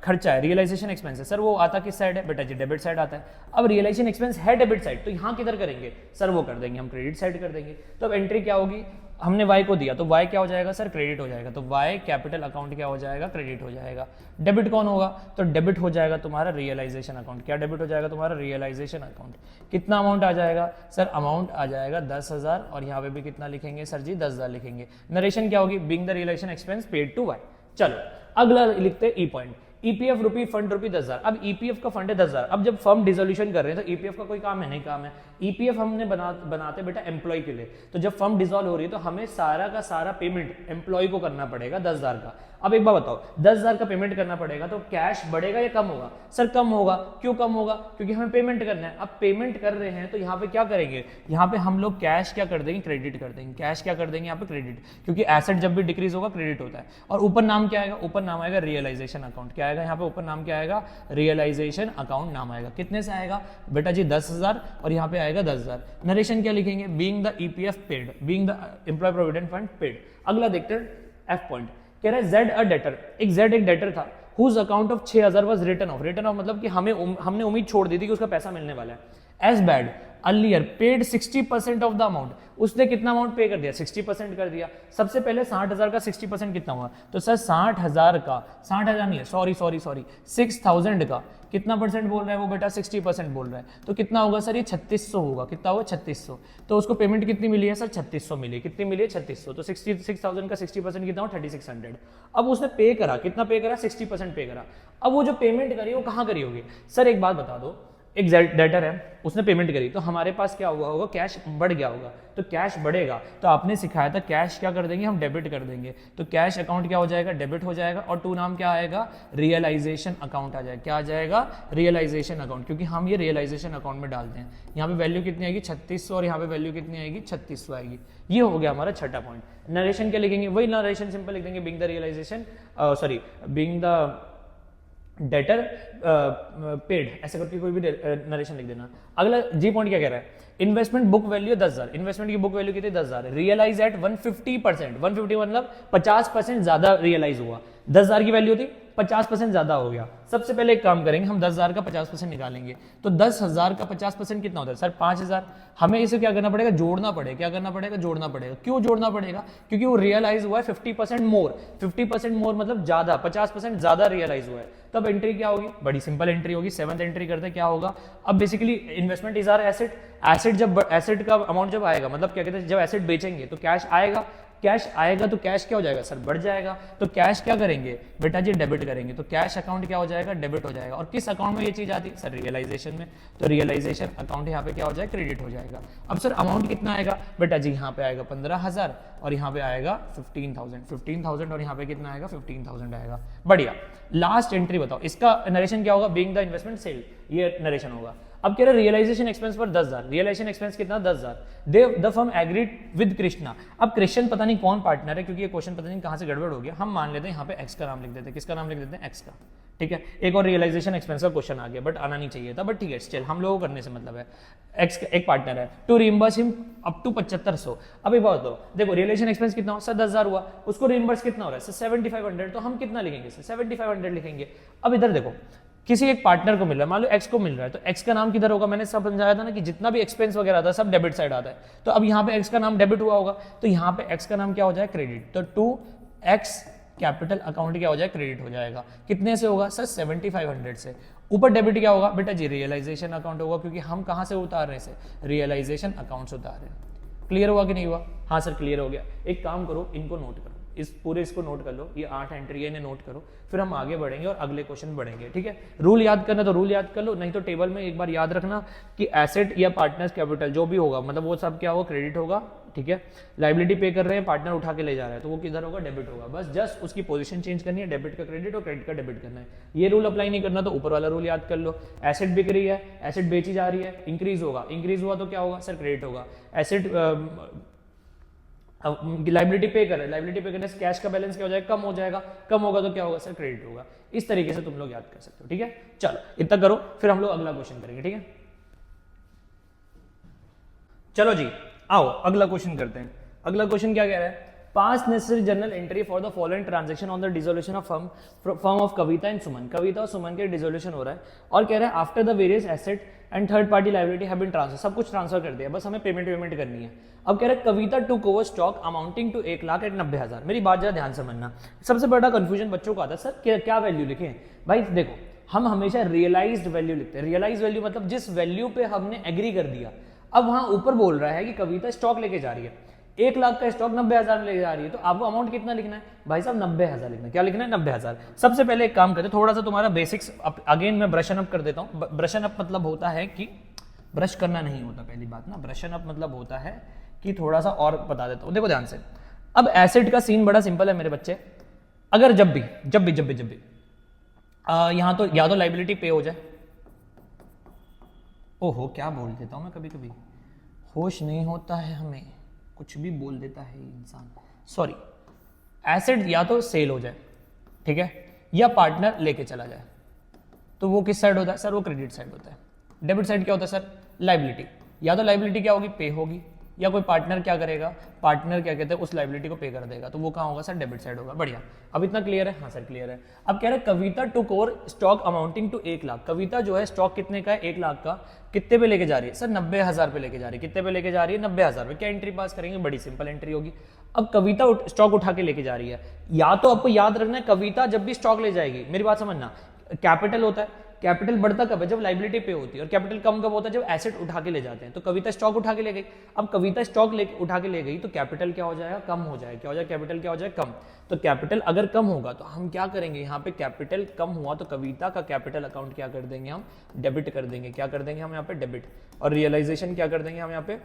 खर्चा है रियलाइजेशन एक्सपेंस है सर, वो आता किस साइड है बेटा जी? डेबिट साइड आता है। अब रियलाइजेशन एक्सपेंस है डेबिट साइड, तो यहाँ किधर करेंगे सर? वो कर देंगे हम क्रेडिट साइड कर देंगे। तो अब एंट्री क्या होगी? हमने y को दिया तो y क्या हो जाएगा सर? क्रेडिट हो जाएगा। तो y कैपिटल अकाउंट क्या हो जाएगा? क्रेडिट हो जाएगा। डेबिट कौन होगा? तो डेबिट हो जाएगा तुम्हारा रियलाइजेशन अकाउंट। क्या डेबिट हो जाएगा तुम्हारा? Realization account. कितना अमाउंट आ जाएगा सर? अमाउंट आ जाएगा 10,000, और यहाँ पे भी कितना लिखेंगे सर जी? 10,000 लिखेंगे। नरेशन क्या होगी? Being the realisation expense paid to y। चलो अगला लिखते हैं E point. EPF rupee fund rupee 10,000। अब ईपीएफ का फंड है 10,000। अब जब फर्म डिसोल्यूशन कर रहे हैं तो ईपीएफ का कोई काम है? नहीं काम है। ईपीएफ हमने बनाते बेटा एम्प्लॉय के लिए। तो जब फर्म डिसॉल्व हो रही है तो हमें सारा का सारा पेमेंट एम्प्लॉय को करना पड़ेगा 10,000 का। अब एक बात बताओ, 10,000 का पेमेंट करना पड़ेगा तो कैश बढ़ेगा या कम होगा? सर कम होगा। क्यों कम होगा? क्योंकि हमें पेमेंट करना है। अब पेमेंट कर रहे हैं तो यहाँ पे क्या करेंगे? यहाँ पे हम लोग कैश क्या कर देंगे? क्रेडिट कर देंगे। कैश क्या कर देंगे यहाँ पे? क्रेडिट, क्योंकि एसेट जब भी डिक्रीज होगा क्रेडिट होता है। और ऊपर नाम क्या आएगा? ऊपर नाम आएगा रियलाइजेशन अकाउंट। क्या आएगा यहाँ पे? ऊपर नाम क्या आएगा? रियलाइजेशन अकाउंट नाम आएगा। कितने से आएगा बेटा जी? 10,000, और यहाँ पे आएगा 10,000। नरेशन क्या लिखेंगे? Being the EPF paid, being the employ provident fund paid. अगला देखते हैं एफ पॉइंट। कह रहा है जेड अ डेटर। एक जेड एक डेटर था whose account of 6,000 was written off. Written off मतलब कि हमने उम्मीद छोड़ दी थी कि उसका पैसा मिलने वाला है। As bad earlier paid 60% of the amount, उसने कितना अमाउंट पे कर दिया 60% कर दिया। सबसे पहले 60,000 का 60% कितना हुआ, तो सर 60,000 का 60,000 नहीं है, सॉरी 6,000 का कितना परसेंट बोल रहा है वो बेटा 60% बोल रहा है, तो कितना होगा सर ये 3600 होगा। कितना होगा 3600, तो उसको पेमेंट कितनी मिली है सर 3600 मिली। कितनी मिली है 3600, तो 66,000 का 60% कितना हो 3600। अब उसने पे करा, कितना पे करा 60% पे करा। अब वो जो पेमेंट करी वो कहाँ करी होगी सर, एक बात बता दो, एक डेटर है उसने पेमेंट करी तो हमारे पास क्या हुआ होगा, कैश बढ़ गया होगा। तो कैश बढ़ेगा तो आपने सिखाया था कैश क्या कर देंगे हम, डेबिट कर देंगे। तो कैश अकाउंट क्या हो जाएगा, डेबिट हो जाएगा। और टू नाम क्या आएगा, रियलाइजेशन अकाउंट आ जाएगा। क्या आ जाएगा, रियलाइजेशन अकाउंट, क्योंकि हम ये रियलाइजेशन अकाउंट में डालते हैं। यहाँ पे वैल्यू कितनी आएगी 3600 और यहाँ पे वैल्यू कितनी आएगी 3600 आएगी। ये हो गया हमारा छठा पॉइंट। नरेशन क्या लिखेंगे, वही नरेशन सिंपल लिख देंगे, being the realization being the debtor paid, ऐसे करके कोई भी नरेशन लिख देना। अगला जी पॉइंट क्या कह रहा है, इन्वेस्टमेंट बुक वैल्यू 10,000, इन्वेस्टमेंट की बुक वैल्यू कितनी 10,000, रियलाइज एट 150%, 150 मतलब 50% ज्यादा रियलाइज हुआ। 10,000 की वैल्यू थी 50% ज्यादा हो गया। सबसे पहले एक काम करेंगे हम 10,000 का 50% निकालेंगे, तो 10,000 का 50% कितना होता है सर 5,000। हमें इसे क्या करना पड़ेगा, जोड़ना पड़ेगा। क्या करना पड़ेगा, जोड़ना पड़ेगा। क्यों जोड़ना पड़ेगा, क्योंकि वो रियलाइज हुआ है 50% मोर, 50% मोर मतलब ज्यादा, 50% ज्यादा रियलाइज हुआ है। तब एंट्री क्या होगी, बड़ी सिंपल एंट्री होगी। 7th एंट्री करते क्या होगा, अब basically investment is our asset, asset का अमाउंट जब आएगा मतलब क्या कहते हैं जब एसेट बेचेंगे तो कैश आएगा, कैश आएगा तो कैश क्या हो जाएगा सर बढ़ जाएगा। तो कैश क्या करेंगे बेटा जी, डेबिट करेंगे। तो कैश अकाउंट क्या हो जाएगा, डेबिट हो जाएगा। और किस अकाउंट में ये चीज आती है सर, रियलाइजेशन में। तो रियलाइजेशन अकाउंट यहाँ पे क्या हो जाएगा, क्रेडिट हो जाएगा। अब सर अमाउंट कितना आएगा बेटा जी, यहाँ पे आएगा 15,000 और यहाँ पे आएगा 15,000 और यहाँ पे कितना आएगा 15,000 आएगा। बढ़िया। लास्ट एंट्री बताओ, इसका नरेशन क्या होगा, बीइंग द इन्वेस्टमेंट सेल, ये नरेशन होगा। अब कह रहे रियलाइजेशन एक्सपेंस पर 10,000, रियलाइजेशन एक्सपेंस कितना 10,000। The firm agreed with Krishna. अब कृष्ण पता नहीं कौन पार्टनर है, क्योंकि ये क्वेश्चन पता नहीं कहां से गड़बड़ हो गया। हम मान लेते हैं यहाँ पे एक्स का नाम लिख देते हैं। किसका नाम लिख देते हैं, एक्स का। ठीक है, एक और रियलाइजेशन एक्सपेंस का क्वेश्चन आ गया, बट आना नहीं चाहिए था, बट ठीक है स्टिल हम लोगों को करने से मतलब है। एक्स एक पार्टनर है, to reimburse him up to 7500। अब एक बात दो, देखो रियलाइजेशन एक्सपेंस कितना हो सर 10,000 हुआ, उसको रिइंबर्स कितना हो रहा है सर 7500, तो हम कितना लिखेंगे सर 7500 लिखेंगे। अब इधर देखो, किसी एक पार्टनर को मिल रहा है, मान लो एक्स को मिल रहा है, तो एक्स का नाम किधर होगा, मैंने सब समझाया था ना कि जितना भी एक्सपेंस वगैरह आता है सब डेबिट साइड आता है। तो अब यहाँ पे एक्स का नाम डेबिट हुआ होगा, तो यहाँ पे एक्स का नाम क्या हो जाए, क्रेडिट। तो टू एक्स कैपिटल अकाउंट क्या हो जाए, क्रेडिट हो जाएगा। कितने से होगा सर 7500 से। ऊपर डेबिट क्या होगा बेटा जी, रियलाइजेशन अकाउंट होगा, क्योंकि हम कहाँ से उतार रहे हैं, रियलाइजेशन अकाउंट से उतार रहे हैं। क्लियर हुआ कि नहीं हुआ, हाँ सर क्लियर हो गया। एक काम करो, इनको नोट करो, इस पूरे इसको नोट कर लो, ये 8 एंट्री है, इन्हें नोट करो, फिर हम आगे बढ़ेंगे और अगले क्वेश्चन बढ़ेंगे। ठीक है, रूल याद करना तो रूल याद कर लो, नहीं तो टेबल में एक बार याद रखना कि एसेट या पार्टनर्स कैपिटल जो भी होगा मतलब वो सब क्या होगा, क्रेडिट होगा। ठीक है, लाइबिलिटी पे कर रहे हैं, पार्टनर उठा के ले जा रहा है, तो वो किधर होगा, डेबिट होगा। बस जस्ट उसकी पोजीशन चेंज करनी है, डेबिट का क्रेडिट और क्रेडिट का डेबिट करना है। ये रूल अप्लाई नहीं करना तो ऊपर वाला रूल याद कर लो। एसेट बिक रही है, एसेट बेची जा रही है, इंक्रीज होगा, इंक्रीज हुआ तो क्या होगा सर, क्रेडिट होगा। एसेट लाइबिलिटी पे कर रहे हैं, लाइबिलिटी पे करने से कैश का बैलेंस क्या हो जाएगा, कम हो जाएगा, कम होगा तो क्या होगा सर, क्रेडिट होगा। इस तरीके से तुम लोग याद कर सकते हो। ठीक है, चलो इतना करो, फिर हम लोग अगला क्वेश्चन करेंगे। ठीक है, चलो जी आओ अगला क्वेश्चन करते हैं। अगला क्वेश्चन क्या कह रहा है, pass necessary journal entry for the following transaction on the dissolution of firm of Kavita and Suman. Kavita और सुमन के डिसोल्यूशन हो रहा है और कह रहा है after the various asset and third party liability have been transfer, सब कुछ ट्रांसफर कर दिया, बस हमें पेमेंट करनी है। अब कह रहे हैं Kavita took over stock amounting to 1,90,000। मेरी बात जरा ध्यान समझना, सबसे बड़ा कंफ्यूजन बच्चों को आता है सर क्या वैल्यू लिखें। भाई देखो, हम हमेशा रियलाइज्ड वैल्यू लिखते हैं। रियलाइज वैल्यू मतलब जिस वैल्यू पे हमने एग्री कर दिया। अब वहां ऊपर बोल रहा है कि कविता स्टॉक लेके जा रही है, 1,00,000 का स्टॉक 90,000 में लेके जा रही है, तो आपको अमाउंट कितना लिखना है भाई साहब, 90,000 लिखना है। क्या लिखना है, 90,000। सबसे पहले एक काम करते हैं, थोड़ा सा तुम्हारा बेसिक्स अगेन मैं ब्रशन अप कर देता हूँ। ब्रशन अप मतलब होता है कि ब्रश करना नहीं होता, पहली बात ना, ब्रशन अप मतलब होता है कि थोड़ा सा और बता देता हूँ। देखो ध्यान से, अब एसेट का सीन बड़ा सिंपल है मेरे बच्चे। अगर जब भी यहां तो या तो लाइबिलिटी पे हो जाए, ओहो क्या बोल देता हूं मैं, कभी कभी होश नहीं होता है, हमें कुछ भी बोल देता है इंसान, सॉरी। एसेट या तो सेल हो जाए, ठीक है, या पार्टनर लेके चला जाए, तो वो किस साइड होता है सर, वो क्रेडिट साइड होता है। डेबिट साइड क्या होता है सर, लाइबिलिटी। या तो लाइबिलिटी क्या होगी, पे होगी, या कोई पार्टनर क्या करेगा, पार्टनर क्या कहते हैं उस लाइबिलिटी को पे कर देगा, तो वो कहाँ होगा सर, डेबिट साइड होगा। बढ़िया, अब इतना क्लियर है? हाँ सर क्लियर है। अब कह रहे हैं Kavita took over stock amounting to 1 lakh. Kavita जो है स्टॉक कितने का है, 1 लाख का, कितने पे लेके जा रही है सर, 90,000 पे लेके जा रही है। कितने पे लेके जा रही है, 90,000 पे। क्या एंट्री पास करेंगे, बड़ी सिंपल एंट्री होगी। अब कविता स्टॉक उठा के लेके जा रही है, या तो आपको याद रखना है कविता जब भी स्टॉक ले जाएगी, मेरी बात समझना, कैपिटल होता है, कैपिटल बढ़ता कब है, जब लाइबिलिटी पे होती है, और कैपिटल कम कब होता है, जब एसेट उठा के ले जाते हैं। तो कविता स्टॉक उठा के ले गई। अब कविता स्टॉक उठा के ले गई तो कैपिटल क्या हो जाएगा, कम हो जाएगा। क्या हो जाएगा, कैपिटल क्या हो जाएगा, कम। तो कैपिटल अगर कम होगा तो हम क्या करेंगे, यहाँ पे कैपिटल कम हुआ तो कविता का कैपिटल अकाउंट क्या कर देंगे, हम डेबिट कर देंगे। क्या कर देंगे हम यहाँ पे, डेबिट। और रियलाइजेशन क्या कर देंगे हम यहाँ पे,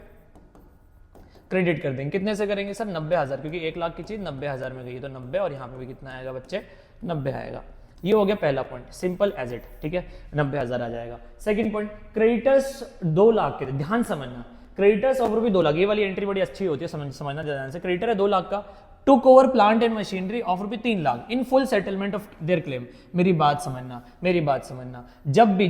क्रेडिट कर देंगे। कितने से करेंगे सर, 90,000, क्योंकि 1 लाख की चीज 90,000 में गई तो 90, और यहाँ पे भी कितना आएगा बच्चे, 90 आएगा। ये हो गया पहला पॉइंट, सिंपल एज इट, ठीक है, 90,000 आ जाएगा। सेकंड पॉइंट, क्रेडिटर्स 2 लाख के, ध्यान समझना, क्रेडिटर्स ऑफ रुपये 2 लाख, ये वाली एंट्री बड़ी अच्छी होती है, समझना ध्यान से। क्रेडिटर है 2 लाख का, took over plant and machinery of रुपये 3 lakh in full settlement of their claim. मेरी बात समझना, मेरी बात समझना, जब भी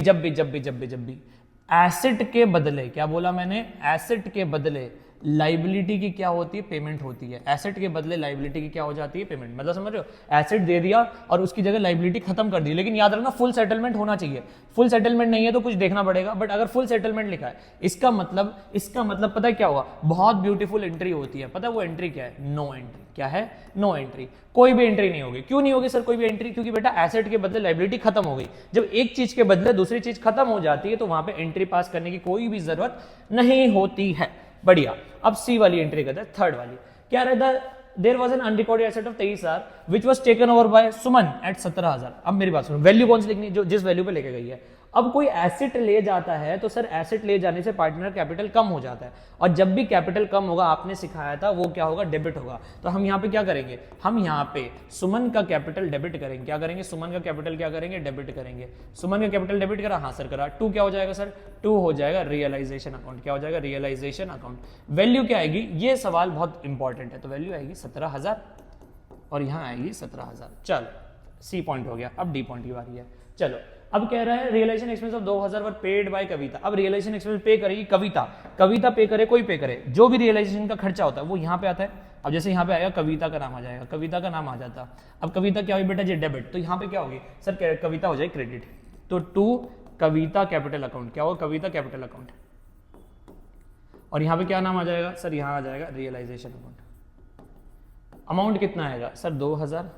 एसेट के बदले, क्या बोला मैंने, एसेट के बदले लाइबिलिटी की क्या होती है, पेमेंट होती है। एसेट के बदले लाइबिलिटी की क्या हो जाती है, पेमेंट। मतलब समझ रहे हो, एसेट दे दिया और उसकी जगह लाइबिलिटी खत्म कर दी, लेकिन याद रखना फुल सेटलमेंट होना चाहिए। फुल सेटलमेंट नहीं है तो कुछ देखना पड़ेगा, बट अगर फुल सेटलमेंट लिखा है, इसका मतलब पता है क्या हुआ, बहुत ब्यूटीफुल एंट्री होती है। पता है वो एंट्री क्या है, नो एंट्री। क्या है, नो एंट्री। कोई भी एंट्री नहीं होगी। क्यों नहीं होगी सर कोई भी एंट्री, क्योंकि बेटा एसेट के बदले लाइबिलिटी खत्म हो गई। जब एक चीज के बदले दूसरी चीज खत्म हो जाती है तो वहां पे एंट्री पास करने की कोई भी जरूरत नहीं होती है। बढ़िया, अब सी वाली एंट्री करते हैं, थर्ड वाली। क्या रहता है, there was an unrecorded asset of 23,000 which was taken over by Suman at 17,000। अब मेरी बात सुनो, वैल्यू कौन सी लिखनी, जो जिस वैल्यू पे लेके गई है। अब कोई एसेट ले जाता है तो सर एसेट ले जाने से पार्टनर कैपिटल कम हो जाता है, और जब भी कैपिटल कम होगा, आपने सिखाया था वो क्या होगा, डेबिट होगा। तो हम यहाँ पे क्या करेंगे, हम यहाँ पे सुमन का कैपिटल डेबिट करेंगे। क्या करेंगे, सुमन का कैपिटल क्या करेंगे, डेबिट करेंगे। सुमन का कैपिटल डेबिट करा, हाँ सर करा। 2 क्या हो जाएगा सर, 2 हो जाएगा रियलाइजेशन अकाउंट। क्या हो जाएगा, रियलाइजेशन अकाउंट। वैल्यू क्या आएगी, ये सवाल बहुत इंपॉर्टेंट है, तो वैल्यू आएगी 17,000 और यहाँ आएगी 17,000। चलो सी पॉइंट हो गया, अब डी पॉइंट की बारी है। चलो अब कह रहा है realisation expense of 2,000 were paid by Kavita. अब रियलाइजेशन एक्सपेंस पे करेगी कविता, कविता पे करे कोई पे करे, जो भी रियलाइजेशन का खर्चा होता है वो यहाँ पे आता है। अब जैसे यहाँ पे आएगा कविता का नाम आ जाएगा, कविता का नाम आ जाता। अब कविता क्या होगी बेटा जी, डेबिट, तो यहाँ पे क्या होगी सर, कविता हो जाएगी क्रेडिट। तो 2 कविता कैपिटल अकाउंट, क्या होगा, कविता कैपिटल अकाउंट। और यहाँ पे क्या नाम आ जाएगा सर, यहाँ आ जाएगा रियलाइजेशन अकाउंट। अमाउंट कितना आएगा सर, 2,000।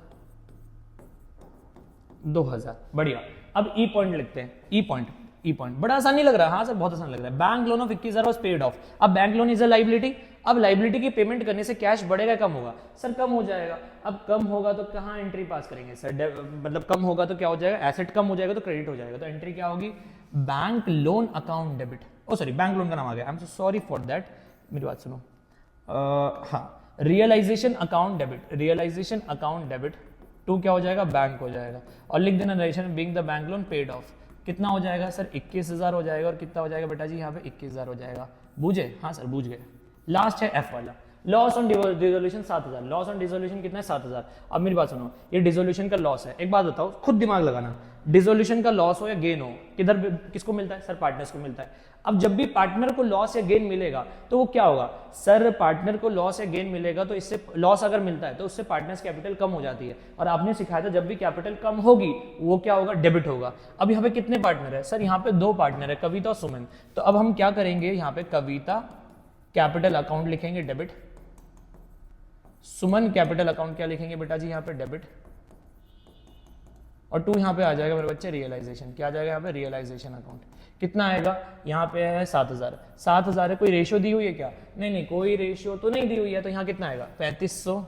बढ़िया। अब ई पॉइंट लिखते हैं, ई पॉइंट बड़ा आसान नहीं लग रहा है, हाँ सर बहुत आसान लग रहा है। Bank loan of 21,000 was paid off. अब bank loan is a liability. अब लाइबिलिटी की पेमेंट करने से कैश बढ़ेगा कम होगा, सर कम हो जाएगा। अब कम होगा तो कहाँ एंट्री पास करेंगे सर, मतलब कम होगा तो क्या हो जाएगा, एसेट कम हो जाएगा तो क्रेडिट हो जाएगा। तो एंट्री क्या होगी, bank loan account debit. Oh sorry, bank loan का नाम आ गया, I am so sorry for that. मेरी बात सुनो, हाँ, realisation account debit, realisation account debit. 2 क्या हो जाएगा, बैंक हो जाएगा। और लिख देना narration being the bank loan paid of. कितना हो जाएगा सर, 21,000 हो जाएगा। और कितना हो जाएगा बेटा जी, यहाँ पे 21,000 हो जाएगा। बूझे, हाँ सर बूझ गए। लास्ट है एफ वाला, loss on dissolution 7,000। Loss on dissolution कितना है, 7,000। अब मेरी बात सुनो, ये डिसोल्यूशन का लॉस है। एक बात बताओ, खुद दिमाग लगाना, डिसोल्यूशन का लॉस हो या गेन हो, किधर किसको मिलता है सर, पार्टनर्स को मिलता है। अब जब भी पार्टनर को लॉस या गेन मिलेगा तो वो क्या होगा सर, पार्टनर को लॉस या गेन मिलेगा तो इससे लॉस अगर मिलता है तो उससे पार्टनर्स कैपिटल कम हो जाती है। और आपने सिखाया था जब भी कैपिटल कम होगी वो क्या होगा, डेबिट होगा। अब यहाँ पे कितने पार्टनर है सर, यहाँ पे 2 पार्टनर है, कविता और सुमन। तो अब हम क्या करेंगे, यहाँ पे कविता कैपिटल अकाउंट लिखेंगे डेबिट, सुमन कैपिटल अकाउंट क्या लिखेंगे बेटा जी, यहाँ पे डेबिट। और 2 यहाँ पे आ जाएगा मेरे बच्चे रियलाइजेशन। क्या आ जाएगा यहाँ पे, रियलाइजेशन अकाउंट। कितना आएगा, यहाँ पे है 7,000। 7,000 है, कोई रेशियो दी हुई है क्या, नहीं कोई रेशियो तो नहीं दी हुई है। तो यहाँ कितना आएगा, 3500।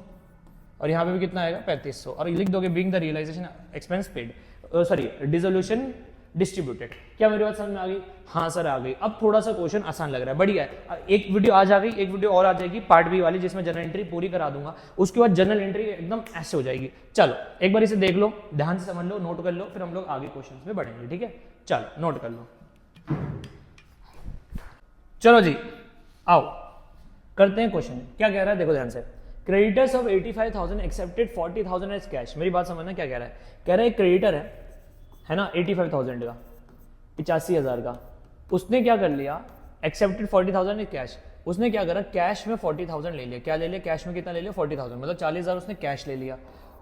और यहाँ पे भी कितना आएगा, 3500। और लिख दोगे being the realisation expense paid, sorry dissolution distributed. क्या मेरी बात समझ में आ गई, हाँ सर आ गई। अब थोड़ा सा क्वेश्चन आसान लग रहा है, बढ़िया है। एक वीडियो आज आ गई, एक वीडियो और आ जाएगी पार्ट बी वाली, जिसमें जनरल एंट्री पूरी करा दूंगा। उसके बाद जनरल एंट्री एकदम ऐसे हो जाएगी। चलो एक बार इसे देख लो, ध्यान से समझ लो, नोट कर लो, फिर हम लोग आगे क्वेश्चन में बढ़ेंगे, ठीक है। चलो नोट कर लो, चलो जी आओ करते हैं क्वेश्चन। क्या कह रहा है देखो ध्यान से, creditors of 85,000 accepted 40,000 as cash. मेरी बात समझना क्या कह रहा है, कह रहा है क्रेडिटर है ना 85,000 का, 85,000 का, उसने क्या कर लिया, एक्सेप्टेड 40,000 एज कैश। उसने क्या करा, कैश में 40,000 ले लिया। क्या ले लिया, कैश में कितना ले लिया, 40,000, मतलब 40,000 उसने कैश ले लिया।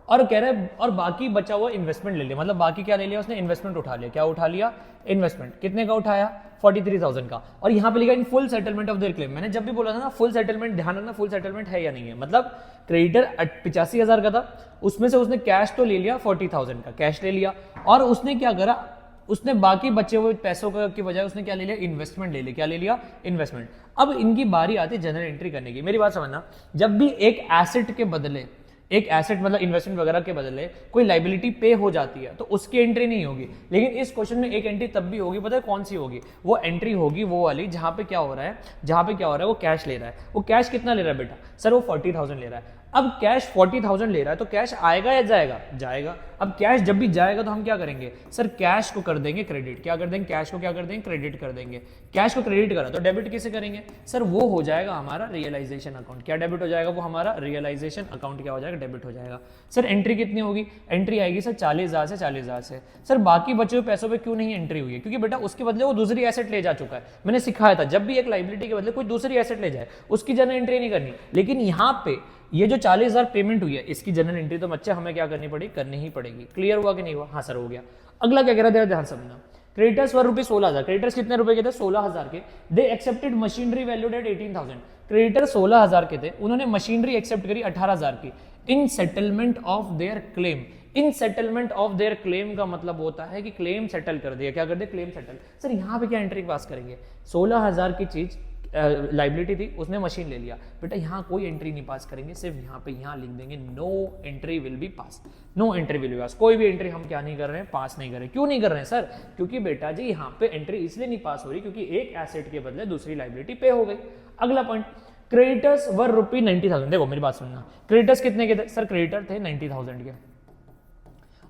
और कह रहा है और बाकी बचा हुआ इन्वेस्टमेंट ले लिया, मतलब बाकी क्या ले लिया उसने, इन्वेस्टमेंट उठा लिया। क्या उठा लिया, इन्वेस्टमेंट। कितने का उठाया, 43,000 का। और यहाँ पे लिखा in full settlement of their claim. मैंने जब भी बोला था ना फुल सेटलमेंट, ध्यान रखना फुल सेटलमेंट है या नहीं है। मतलब क्रेडिटर 85,000 का था, उसमें से उसने कैश तो ले लिया 40,000 का, कैश ले लिया। और उसने क्या करा, उसने बाकी बचे हुए पैसों का की बजाय उसने क्या ले लिया, इन्वेस्टमेंट ले लिया। क्या ले लिया, इन्वेस्टमेंट। अब इनकी बारी आती है जनरल एंट्री करने की। मेरी बात समझना, जब भी एक एसेट के बदले, एक एसेट मतलब इन्वेस्टमेंट वगैरह के बदले कोई लाइबिलिटी पे हो जाती है तो उसकी एंट्री नहीं होगी। लेकिन इस क्वेश्चन में एक एंट्री तब भी होगी, पता है कौन सी होगी, वो एंट्री होगी वो वाली जहां पे क्या हो रहा है, वो कैश ले रहा है। वो कैश कितना ले रहा है बेटा, सर वो 40,000 ले रहा है। अब कैश 40,000 ले रहा है तो कैश आएगा या जाएगा, जाएगा। अब कैश जब भी जाएगा तो हम क्या करेंगे, सर कैश को कर देंगे क्रेडिट। क्या कर देंगे, कैश को क्या कर देंगे, क्रेडिट कर देंगे। कैश को क्रेडिट करा तो डेबिट किसे करेंगे, सर वो हो जाएगा हमारा रियलाइजेशन अकाउंट। क्या डेबिट हो जाएगा, वो हमारा रियलाइजेशन अकाउंट क्या हो जाएगा, डेबिट हो जाएगा। सर एंट्री कितनी होगी, एंट्री आएगी सर 40,000 से 40,000 से। सर बाकी बचे हुए पैसों पे क्यों नहीं एंट्री हुई है, क्योंकि बेटा उसके बदले वो दूसरी एसेट ले जा चुका है। मैंने सिखाया था जब भी एक लाइबिलिटी के बदले कोई दूसरी एसेट ले जाए उसकी जनरल एंट्री नहीं करनी। लेकिन यहाँ पे ये जो 40,000 पेमेंट हुई है इसकी जनरल एंट्री तो बच्चे हमें क्या करनी पड़ेगी, करनी ही पड़ेगी। क्लियर हुआ कि नहीं हुआ, हाँ सर हो गया। अगला क्या कह रहा है, ध्यान समझना। क्रेडिटर्स वर रुपीज 16,000, क्रेडिटर्स कितने रुपए के थे, 16,000 के। They accepted machinery valued at 18,000, creditor 16,000 के थे, उन्होंने मशीनरी एक्सेप्ट करी 18,000 की। In settlement of their claim, in settlement of their claim का मतलब होता है कि क्लेम सेटल कर दिया। क्या कर दिया, क्लेम सेटल। सर यहाँ पे क्या एंट्री पास करेंगे, 16,000 की चीज लाइबिलिटी थी, उसने मशीन ले लिया। बेटा यहाँ कोई एंट्री नहीं पास करेंगे, सिर्फ यहाँ पे यहाँ लिख देंगे no entry will be pass, no entry will be pass. कोई भी एंट्री हम क्या नहीं कर रहे हैं, पास नहीं कर रहे हैं। क्यों नहीं कर रहे हैं सर, क्योंकि बेटा जी यहाँ पे एंट्री इसलिए नहीं पास हो रही क्योंकि एक एसेट के बदले दूसरी लाइबिलिटी पे हो गई। अगला पॉइंट, क्रेडिटर्स वर रुपी 90,000। देखो मेरी बात सुनना, क्रेडिटर्स कितने के थे, सर क्रेडिटर थे 90,000 के।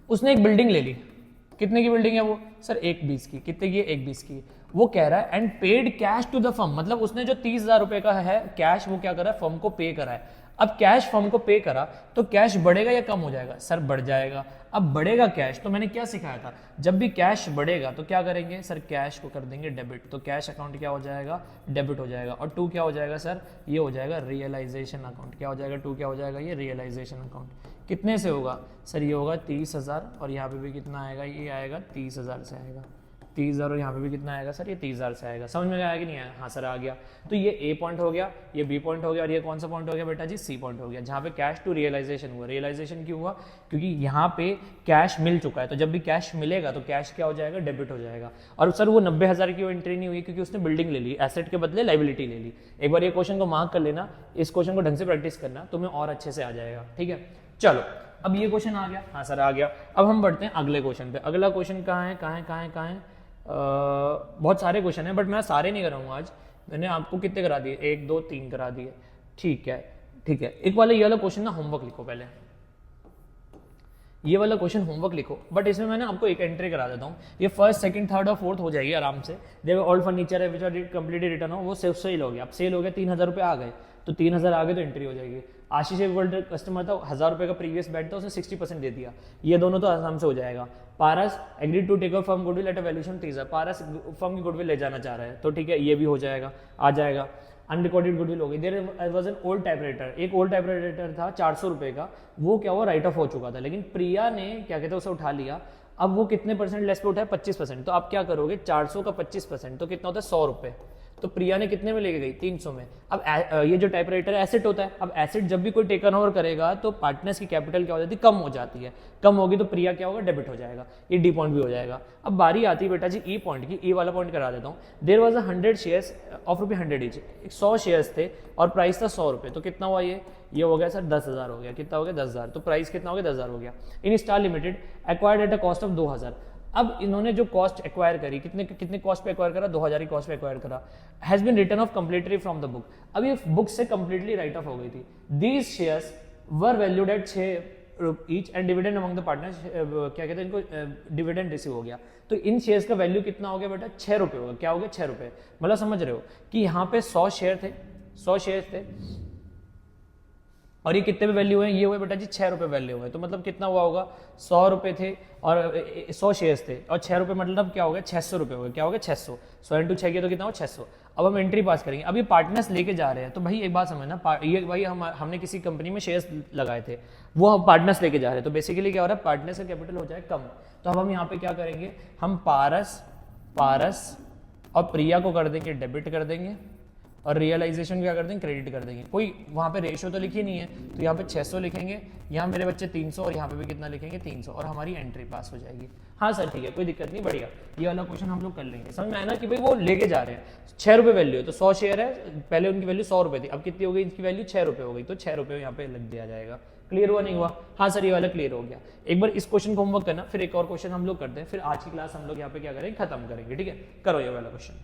उसने एक बिल्डिंग ले ली, कितने की बिल्डिंग है वो, सर 1,20 की। कितने की है, 1,20 की। वो कह रहा है and paid cash to the firm, मतलब उसने जो 30,000 रुपए का है कैश वो क्या करा है, फर्म को पे करा है। अब कैश फर्म को पे करा तो कैश बढ़ेगा या कम हो जाएगा, सर बढ़ जाएगा। अब बढ़ेगा कैश, तो मैंने क्या सिखाया था, जब भी कैश बढ़ेगा तो क्या करेंगे, सर कैश को कर देंगे डेबिट, तो कैश अकाउंट क्या हो जाएगा, डेबिट हो जाएगा। और 2 क्या हो जाएगा सर, ये हो जाएगा रियलाइजेशन अकाउंट। क्या हो जाएगा, 2 क्या हो जाएगा, ये रियलाइजेशन अकाउंट। कितने से होगा, सर ये होगा 30,000 और यहाँ पे भी कितना आएगा, ये आएगा 30,000 से आएगा। 30,000 और यहाँ पे भी कितना आएगा, सर ये 30,000 से आएगा। समझ में आया कि नहीं आया, हाँ सर आ गया। तो ये ए पॉइंट हो गया, ये बी पॉइंट हो गया और ये कौन सा पॉइंट हो गया बेटा जी, सी पॉइंट हो गया, जहाँ पे कैश टू रियलाइजेशन हुआ। रियलाइजेशन क्यों हुआ, क्योंकि यहाँ पे कैश मिल चुका है, तो जब भी कैश मिलेगा तो कैश क्या हो जाएगा, डेबिट हो जाएगा। और सर वो 90,000 की वो एंट्री नहीं हुई क्योंकि उसने बिल्डिंग ले ली, एसेट के बदले लाइबिलिटी ले ली। एक बार ये क्वेश्चन को मार्क कर लेना, इस क्वेश्चन को ढंग से प्रैक्टिस करना, तुम्हें और अच्छे से आ जाएगा। ठीक है, चलो अब ये क्वेश्चन आ गया, हाँ सर आ गया। अब हम बढ़ते हैं अगले क्वेश्चन पे। अगला क्वेश्चन कहाँ है, कहाँ है, कहाँ है, कहाँ है, बहुत सारे क्वेश्चन हैं बट मैं सारे नहीं कराऊंगा आज। मैंने आपको कितने करा दिए, 1 2 3 करा दिए। ठीक है ठीक है, एक वाला ये वाला क्वेश्चन ना होमवर्क लिखो पहले, ये वाला क्वेश्चन होमवर्क लिखो। बट इसमें मैंने आपको एक एंट्री करा देता हूँ, ये फर्स्ट सेकंड थर्ड और फोर्थ हो जाएगी आराम से। देखो ऑल फर्नीचर है विच आर कंप्लीटली रिटर्न हो, वो सिर्फ सेल हो गया। अब सेल हो गया, 3,000 रुपये आ गए, तो 3,000 आ गए तो एंट्री हो जाएगी। आशीष एक वर्ल्ड कस्टमर था, 1,000 रुपये का प्रीवियस बैट था, उसने 60% दे दिया, ये दोनों तो आराम से हो जाएगा। Paras agree to take a firm goodwill at a valuation 30,000, Paras firm की गुडविल ले जाना चाह रहा है, तो ठीक है ये भी हो जाएगा, आ जाएगा। अनरिकॉर्डेड गुडविल हो गई। There was an old typewriter, एक ओल्ड टाइपराइटर था 400 रुपये का, वो क्या हुआ, राइट ऑफ हो चुका था, लेकिन प्रिया ने क्या कहते हैं उसे उठा लिया। अब वो कितने परसेंट लेस पे उठा है, 25%। तो आप क्या करोगे, 400 का 25% तो कितना होता है, 100 रुपये। तो प्रिया ने कितने में लेके गई, 300 में। अब ये जो टाइपराइटर एसेट होता है, अब एसेट जब भी कोई टेकन ओवर करेगा तो पार्टनर्स की कैपिटल क्या हो जाती है, कम हो जाती है। कम होगी तो प्रिया क्या होगा, डेबिट हो जाएगा, ये डी पॉइंट भी हो जाएगा। अब बारी आती है बेटा जी ई पॉइंट की, ई वाला पॉइंट करा देता हूँ। देयर वाज 100 शेयर्स ऑफ रुपये 100 ईच, 100 शेयर्स थे और प्राइस था 100 रुपये, तो कितना हुआ ये हो गया सर 10,000 हो गया। कितना हो गया, 10,000, तो प्राइस कितना हो गया, 10,000 हो गया। In Star Limited acquired at a cost of 2,000। अब इन्होंने जो कॉस्ट एक्वायर करी, कितने कॉस्ट पे एक्वायर करा, 2,000 की कॉस्ट पे एक्वायर करा। Has been return off completely from the book, अब ये बुक से कंप्लीटली राइट ऑफ हो गई थी। These shares were valued at 6 each and dividend among the partners, क्या कहते हैं इनको, डिविडेंड रिसीव हो गया। तो इन शेयर्स का वैल्यू कितना हो गया बेटा, 6 रुपये हो गया। क्या हो गया, 6 रुपये। मतलब समझ रहे हो कि यहाँ पे 100 शेयर थे, 100 शेयर थे, और ये कितने पे वैल्यू है, ये हुए बेटा जी 6 रुपये वैल्यू हुए, तो मतलब कितना हुआ होगा, 100 रुपये थे और 100 शेयर्स थे और 6 रुपये मतलब क्या हो गया, 600 रुपये हो गए, क्या हो गया 600, 100 इंटू 6 किया तो कितना हो 600। अब हम एंट्री पास करेंगे, अब ये पार्टनर्स लेके जा रहे हैं, तो भाई एक बात समझना, ये भाई हमने किसी कंपनी में शेयर्स लगाए थे, वो हम पार्टनर्स लेके जा रहे हैं, तो बेसिकली क्या हो रहा है, पार्टनर्स का कैपिटल हो जाए कम। तो अब हम यहाँ पे क्या करेंगे, हम पारस और प्रिया को कर देंगे डेबिट कर देंगे और रियलाइजेशन क्या कर देंगे, क्रेडिट कर देंगे। कोई वहाँ पे रेशो तो लिखी नहीं है, तो यहाँ पे 600 लिखेंगे, यहाँ मेरे बच्चे 300 और यहाँ पे भी कितना लिखेंगे 300 और हमारी एंट्री पास हो जाएगी। हाँ सर ठीक है, कोई दिक्कत नहीं, बढ़िया, ये वाला क्वेश्चन हम लोग कर लेंगे। समझ में आया ना कि भाई वो लेके जा रहे हैं, 6 रुपये वैल्यू है तो 100 शेयर है, पहले उनकी वैल्यू 100 रुपये थी, अब कितनी हो गई इनकी वैल्यू 6 रुपये हो गई, तो 6 रुपये यहाँ पे लग दिया जाएगा। क्लियर हुआ नहीं हुआ? हाँ सर ये वाला क्लियर हो गया। एक बार इस क्वेश्चन को होमवर्क करना, फिर एक और क्वेश्चन हम लोग करते हैं, फिर आज की क्लास हम लोग यहाँ पे क्या करेंगे, खत्म करेंगे। ठीक है, करो ये वाला क्वेश्चन।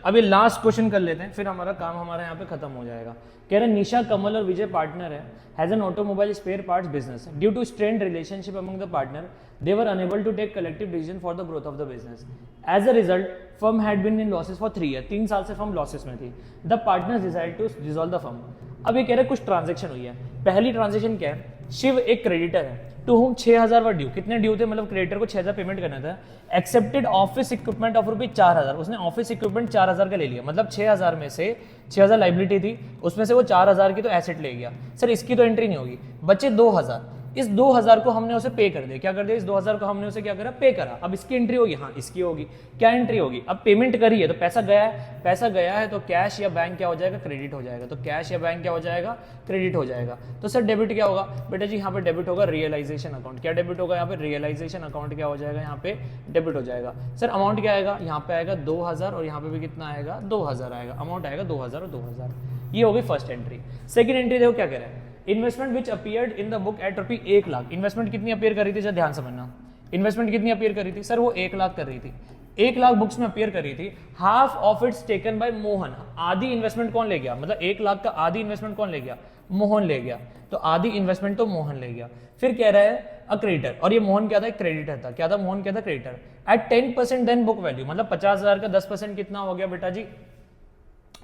अब ये लास्ट क्वेश्चन कर लेते हैं, फिर हमारा काम हमारा यहाँ पे खत्म हो जाएगा। कह रहे निशा, कमल और विजय पार्टनर है, has an automobile spare parts business, due to strained relationship among the partner they were unable to take collective decision for the growth of the business. As a result, firm had been in losses for 3 years. 3 साल से firm losses में थी. The partners decided to dissolve the firm. अब ये कह रहे कुछ transaction हुई है। पहली ट्रांजेक्शन क्या है, शिव एक क्रेडिटर है टू होम 6000 वर ड्यू, कितने ड्यू थे, मतलब क्रेडिटर को 6000 पेमेंट करना था। Accepted office equipment of rupees 4000, उसने ऑफिस इक्विपमेंट 4000 का ले लिया, मतलब 6000 में से 6000 लाइबिलिटी थी, उसमें से वो 4000 की तो एसेट ले गया। सर इसकी तो एंट्री नहीं होगी, बचे 2000, इस 2000 को हमने उसे पे कर दिया। क्या कर दिया, इस 2000 को हमने उसे क्या करा, पे करा। अब इसकी एंट्री होगी, हाँ इसकी होगी। क्या एंट्री होगी, अब पेमेंट करी है तो पैसा गया है, पैसा गया है तो कैश या बैंक क्या हो जाएगा, क्रेडिट हो जाएगा। तो कैश या बैंक क्या हो जाएगा, क्रेडिट हो जाएगा। तो सर डेबिट क्या होगा, बेटा जी यहाँ पे डेबिट होगा रियलाइजेशन अकाउंट। क्या डेबिट होगा यहाँ पे, रियलाइजेशन अकाउंट क्या हो जाएगा, यहाँ पे डेबिट हो जाएगा। सर अमाउंट क्या आएगा, यहाँ पे आएगा 2000 और यहाँ पे भी कितना आएगा, 2000 आएगा। अमाउंट आएगा 2000 और 2000, ये हो गई फर्स्ट एंट्री। सेकंड एंट्री देखो क्या कह रहा है, investment which appeared in the book at rupee 1 lakh. Investment कितनी अपीयर कर रही थी, जरा ध्यान समझना, इन्वेस्टमेंट कितनी अपीयर कर रही थी, सर वो 1 लाख कर रही थी, 1 लाख बुक्स में अपीयर कर रही थी। Half of its taken by Mohan, आधी इन्वेस्टमेंट कौन ले गया, मतलब 1 लाख का आधी इन्वेस्टमेंट कौन ले गया, मोहन ले गया। तो आधी इन्वेस्टमेंट तो मोहन ले गया। फिर कह रहा है अ क्रेडिटर, और ये मोहन क्या था, क्रेडिटर था। क्या था, मोहन क्या था, creditor. At 10% than book value, मतलब 50,000 का 10% कितना हो गया बेटा जी,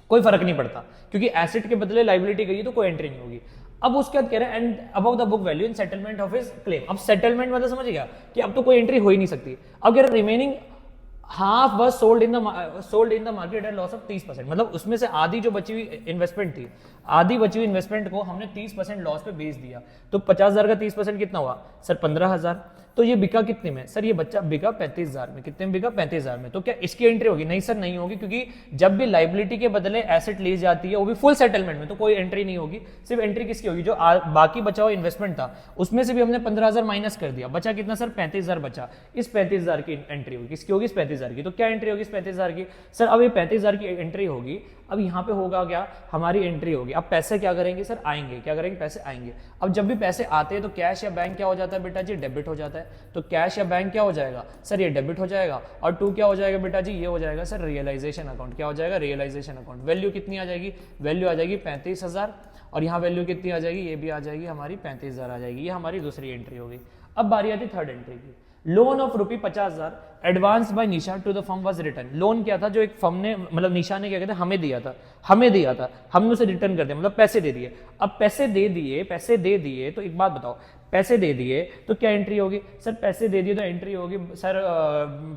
कोई फर्क नहीं पड़ता, क्योंकि एसेट के बदले लाइबिलिटी गई तो कोई एंट्री नहीं होगी। अब उसके बाद कह रहे हैं and above the book value in settlement of his claim. अब सेटलमेंट मतलब समझ गया कि अब तो कोई एंट्री हो ही नहीं सकती। अब कह रहे remaining half was sold in the market at loss of 30%, मतलब उसमें से आधी जो बची हुई इन्वेस्टमेंट थी, आधी बची हुई इन्वेस्टमेंट को हमने 30% लॉस पे बेच दिया। तो 50,000 का 30% कितना हुआ सर, 15,000। तो ये बिका कितने में, सर ये बच्चा बिका 35,000 में। कितने में बिका, 35,000 में। तो क्या इसकी एंट्री होगी, नहीं सर नहीं होगी, क्योंकि जब भी लाइबिलिटी के बदले एसेट ली जाती है वो भी फुल सेटलमेंट में, तो कोई एंट्री नहीं होगी। सिर्फ एंट्री किसकी होगी, जो बाकी बचा हुआ इन्वेस्टमेंट था उसमें से भी हमने 15,000 माइनस कर दिया, बचा कितना सर, 35,000 बचा। इस 35,000 की एंट्री होगी, किसकी होगी, इस 35,000 की। तो क्या एंट्री होगी इस 35,000 की, सर अब ये 35,000 की एंट्री होगी। अब यहाँ पे होगा क्या, हमारी एंट्री होगी। अब पैसे क्या करेंगे सर, आएंगे, क्या करेंगे, पैसे आएंगे। अब जब भी पैसे आते हैं तो कैश या बैंक क्या हो जाता है बेटा जी, डेबिट हो जाता है। तो कैश या बैंक क्या हो जाएगा सर, ये डेबिट हो जाएगा। और 2 क्या हो जाएगा बेटा जी, ये हो जाएगा सर रियलाइजेशन अकाउंट। क्या हो जाएगा, रियलाइजेशन अकाउंट। वैल्यू कितनी आ जाएगी, वैल्यू आ जाएगी 35,000 और यहाँ वैल्यू कितनी आ जाएगी, ये भी आ जाएगी हमारी 35,000 आ जाएगी। ये हमारी दूसरी एंट्री होगी। अब बारी आती थर्ड एंट्री की। Loan of rupee 50,000 advance by Nisha to the firm was return. Loan क्या था, जो एक फर्म ने, मतलब निशा ने क्या कहते हैं, हमें दिया था, हमने उसे रिटर्न कर दिया, मतलब पैसे दे दिए। अब पैसे दे दिए तो एक बात बताओ, पैसे दे दिए तो क्या एंट्री होगी सर, पैसे दे दिए तो एंट्री होगी सर,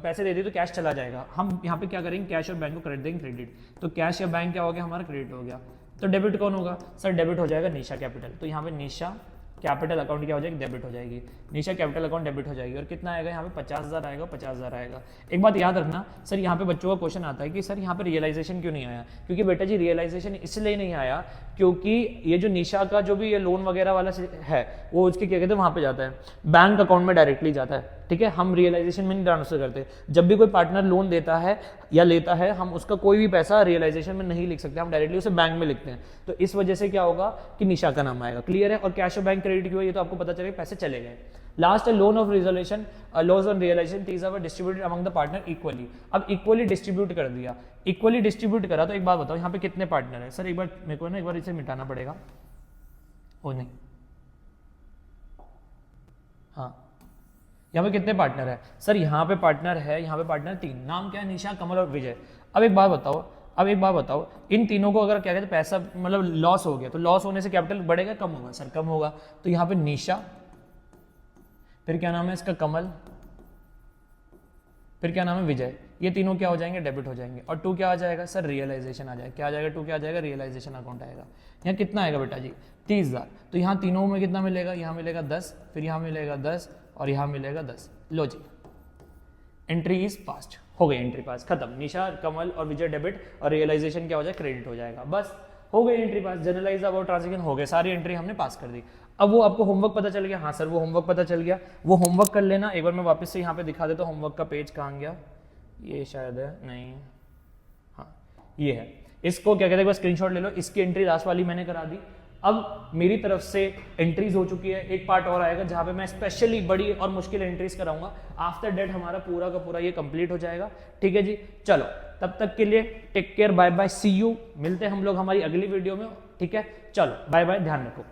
पैसे दे दिए तो कैश चला जाएगा। हम यहाँ पे क्या करेंगे, कैश और बैंक को क्रेडिट देंगे, क्रेडिट। तो कैश या बैंक क्या हो गया, हमारा क्रेडिट हो गया। तो डेबिट कौन होगा सर, डेबिट हो जाएगा निशा कैपिटल। तो यहाँ पे निशा कैपिटल अकाउंट क्या हो जाएगी, डेबिट हो जाएगी। निशा कैपिटल अकाउंट डेबिट हो जाएगी। और कितना आएगा यहाँ पे, 50,000 आएगा, 50,000 आएगा। एक बात याद रखना सर, यहाँ पे बच्चों का क्वेश्चन आता है कि सर यहाँ पे रियलाइजेशन क्यों नहीं आया, क्योंकि बेटा जी रियलाइजेशन इसलिए नहीं आया क्योंकि ये जो निशा का जो भी ये लोन वगैरह वाला है वो उसके क्या कहते हैं, वहाँ पे जाता है, बैंक अकाउंट में डायरेक्टली जाता है। ठीक है, हम रियलाइजेशन में नहीं ट्रांसफर करते। जब भी कोई पार्टनर लोन देता है या लेता है, हम उसका कोई भी पैसा रियलाइजेशन में नहीं लिख सकते, हम डायरेक्टली उसे बैंक में लिखते हैं। तो इस वजह से क्या होगा कि निशा का नाम आएगा। क्लियर है। और कैश और बैंक क्रेडिट क्यों है, ये तो आपको पता चलेगा, पैसे चले गए। लास्ट है loan of resolution, loss on realisation, these are distributed among the partner equally. अब इक्वली डिस्ट्रीब्यूट कर दिया, इक्वली डिस्ट्रीब्यूट करा। तो एक बात बताओ, यहाँ पे कितने पार्टनर है सर, एक बार मेरे को ना एक बार इसे मिटाना पड़ेगा। ओ नहीं, हाँ यहाँ पे कितने पार्टनर है सर, यहाँ पे पार्टनर है, यहाँ पे पार्टनर 3। नाम क्या है, निशा, कमल और विजय। अब एक बात बताओ, अब एक बात बताओ, इन तीनों को अगर क्या कहते हैं पैसा मतलब लॉस हो गया, तो लॉस होने से कैपिटल बढ़ेगा कम होगा? सर कम होगा। तो यहाँ पे निशा, फिर क्या नाम है इसका कमल, फिर क्या नाम है विजय, ये तीनों क्या हो जाएंगे? डेबिट हो जाएंगे। और 2 क्या आ जाएगा? सर रियलाइजेशन आ जाएगा। क्या आ जाएगा? 2 क्या आ जाएगा? रियलाइजेशन अकाउंट आएगा। यहाँ कितना आएगा बेटा जी? 30,000। तो यहाँ तीनों में कितना मिलेगा? यहाँ मिलेगा 10, फिर यहाँ मिलेगा 10 और यहाँ मिलेगा 10। लो जी, एंट्री इज पास्ट, हो गई एंट्री पास, खत्म। निशा, कमल और विजय डेबिट और रियलाइजेशन क्या हो जाए? क्रेडिट हो जाएगा। बस हो गई entry pass. Journalise about transaction हो गए, सारी एंट्री हमने पास कर दी। अब वो आपको होमवर्क पता चल गया? हाँ सर वो होमवर्क पता चल गया, वो होमवर्क कर लेना। एक बार मैं वापस से यहाँ पे दिखा देता हूँ होमवर्क का पेज कहाँ गया, ये शायद है, नहीं हाँ ये है। इसको क्या कहते हैं, एक बार स्क्रीनशॉट ले लो। इसकी एंट्री लास्ट वाली मैंने करा दी। अब मेरी तरफ से एंट्रीज हो चुकी है, एक पार्ट और आएगा जहां पे मैं स्पेशली बड़ी और मुश्किल एंट्रीज कराऊंगा। आफ्टर डेट हमारा पूरा का पूरा ये कंप्लीट हो जाएगा। ठीक है जी, चलो तब तक के लिए take care, bye bye, see you. मिलते हैं हम लोग हमारी अगली वीडियो में। ठीक है, चलो बाय बाय, ध्यान रखो।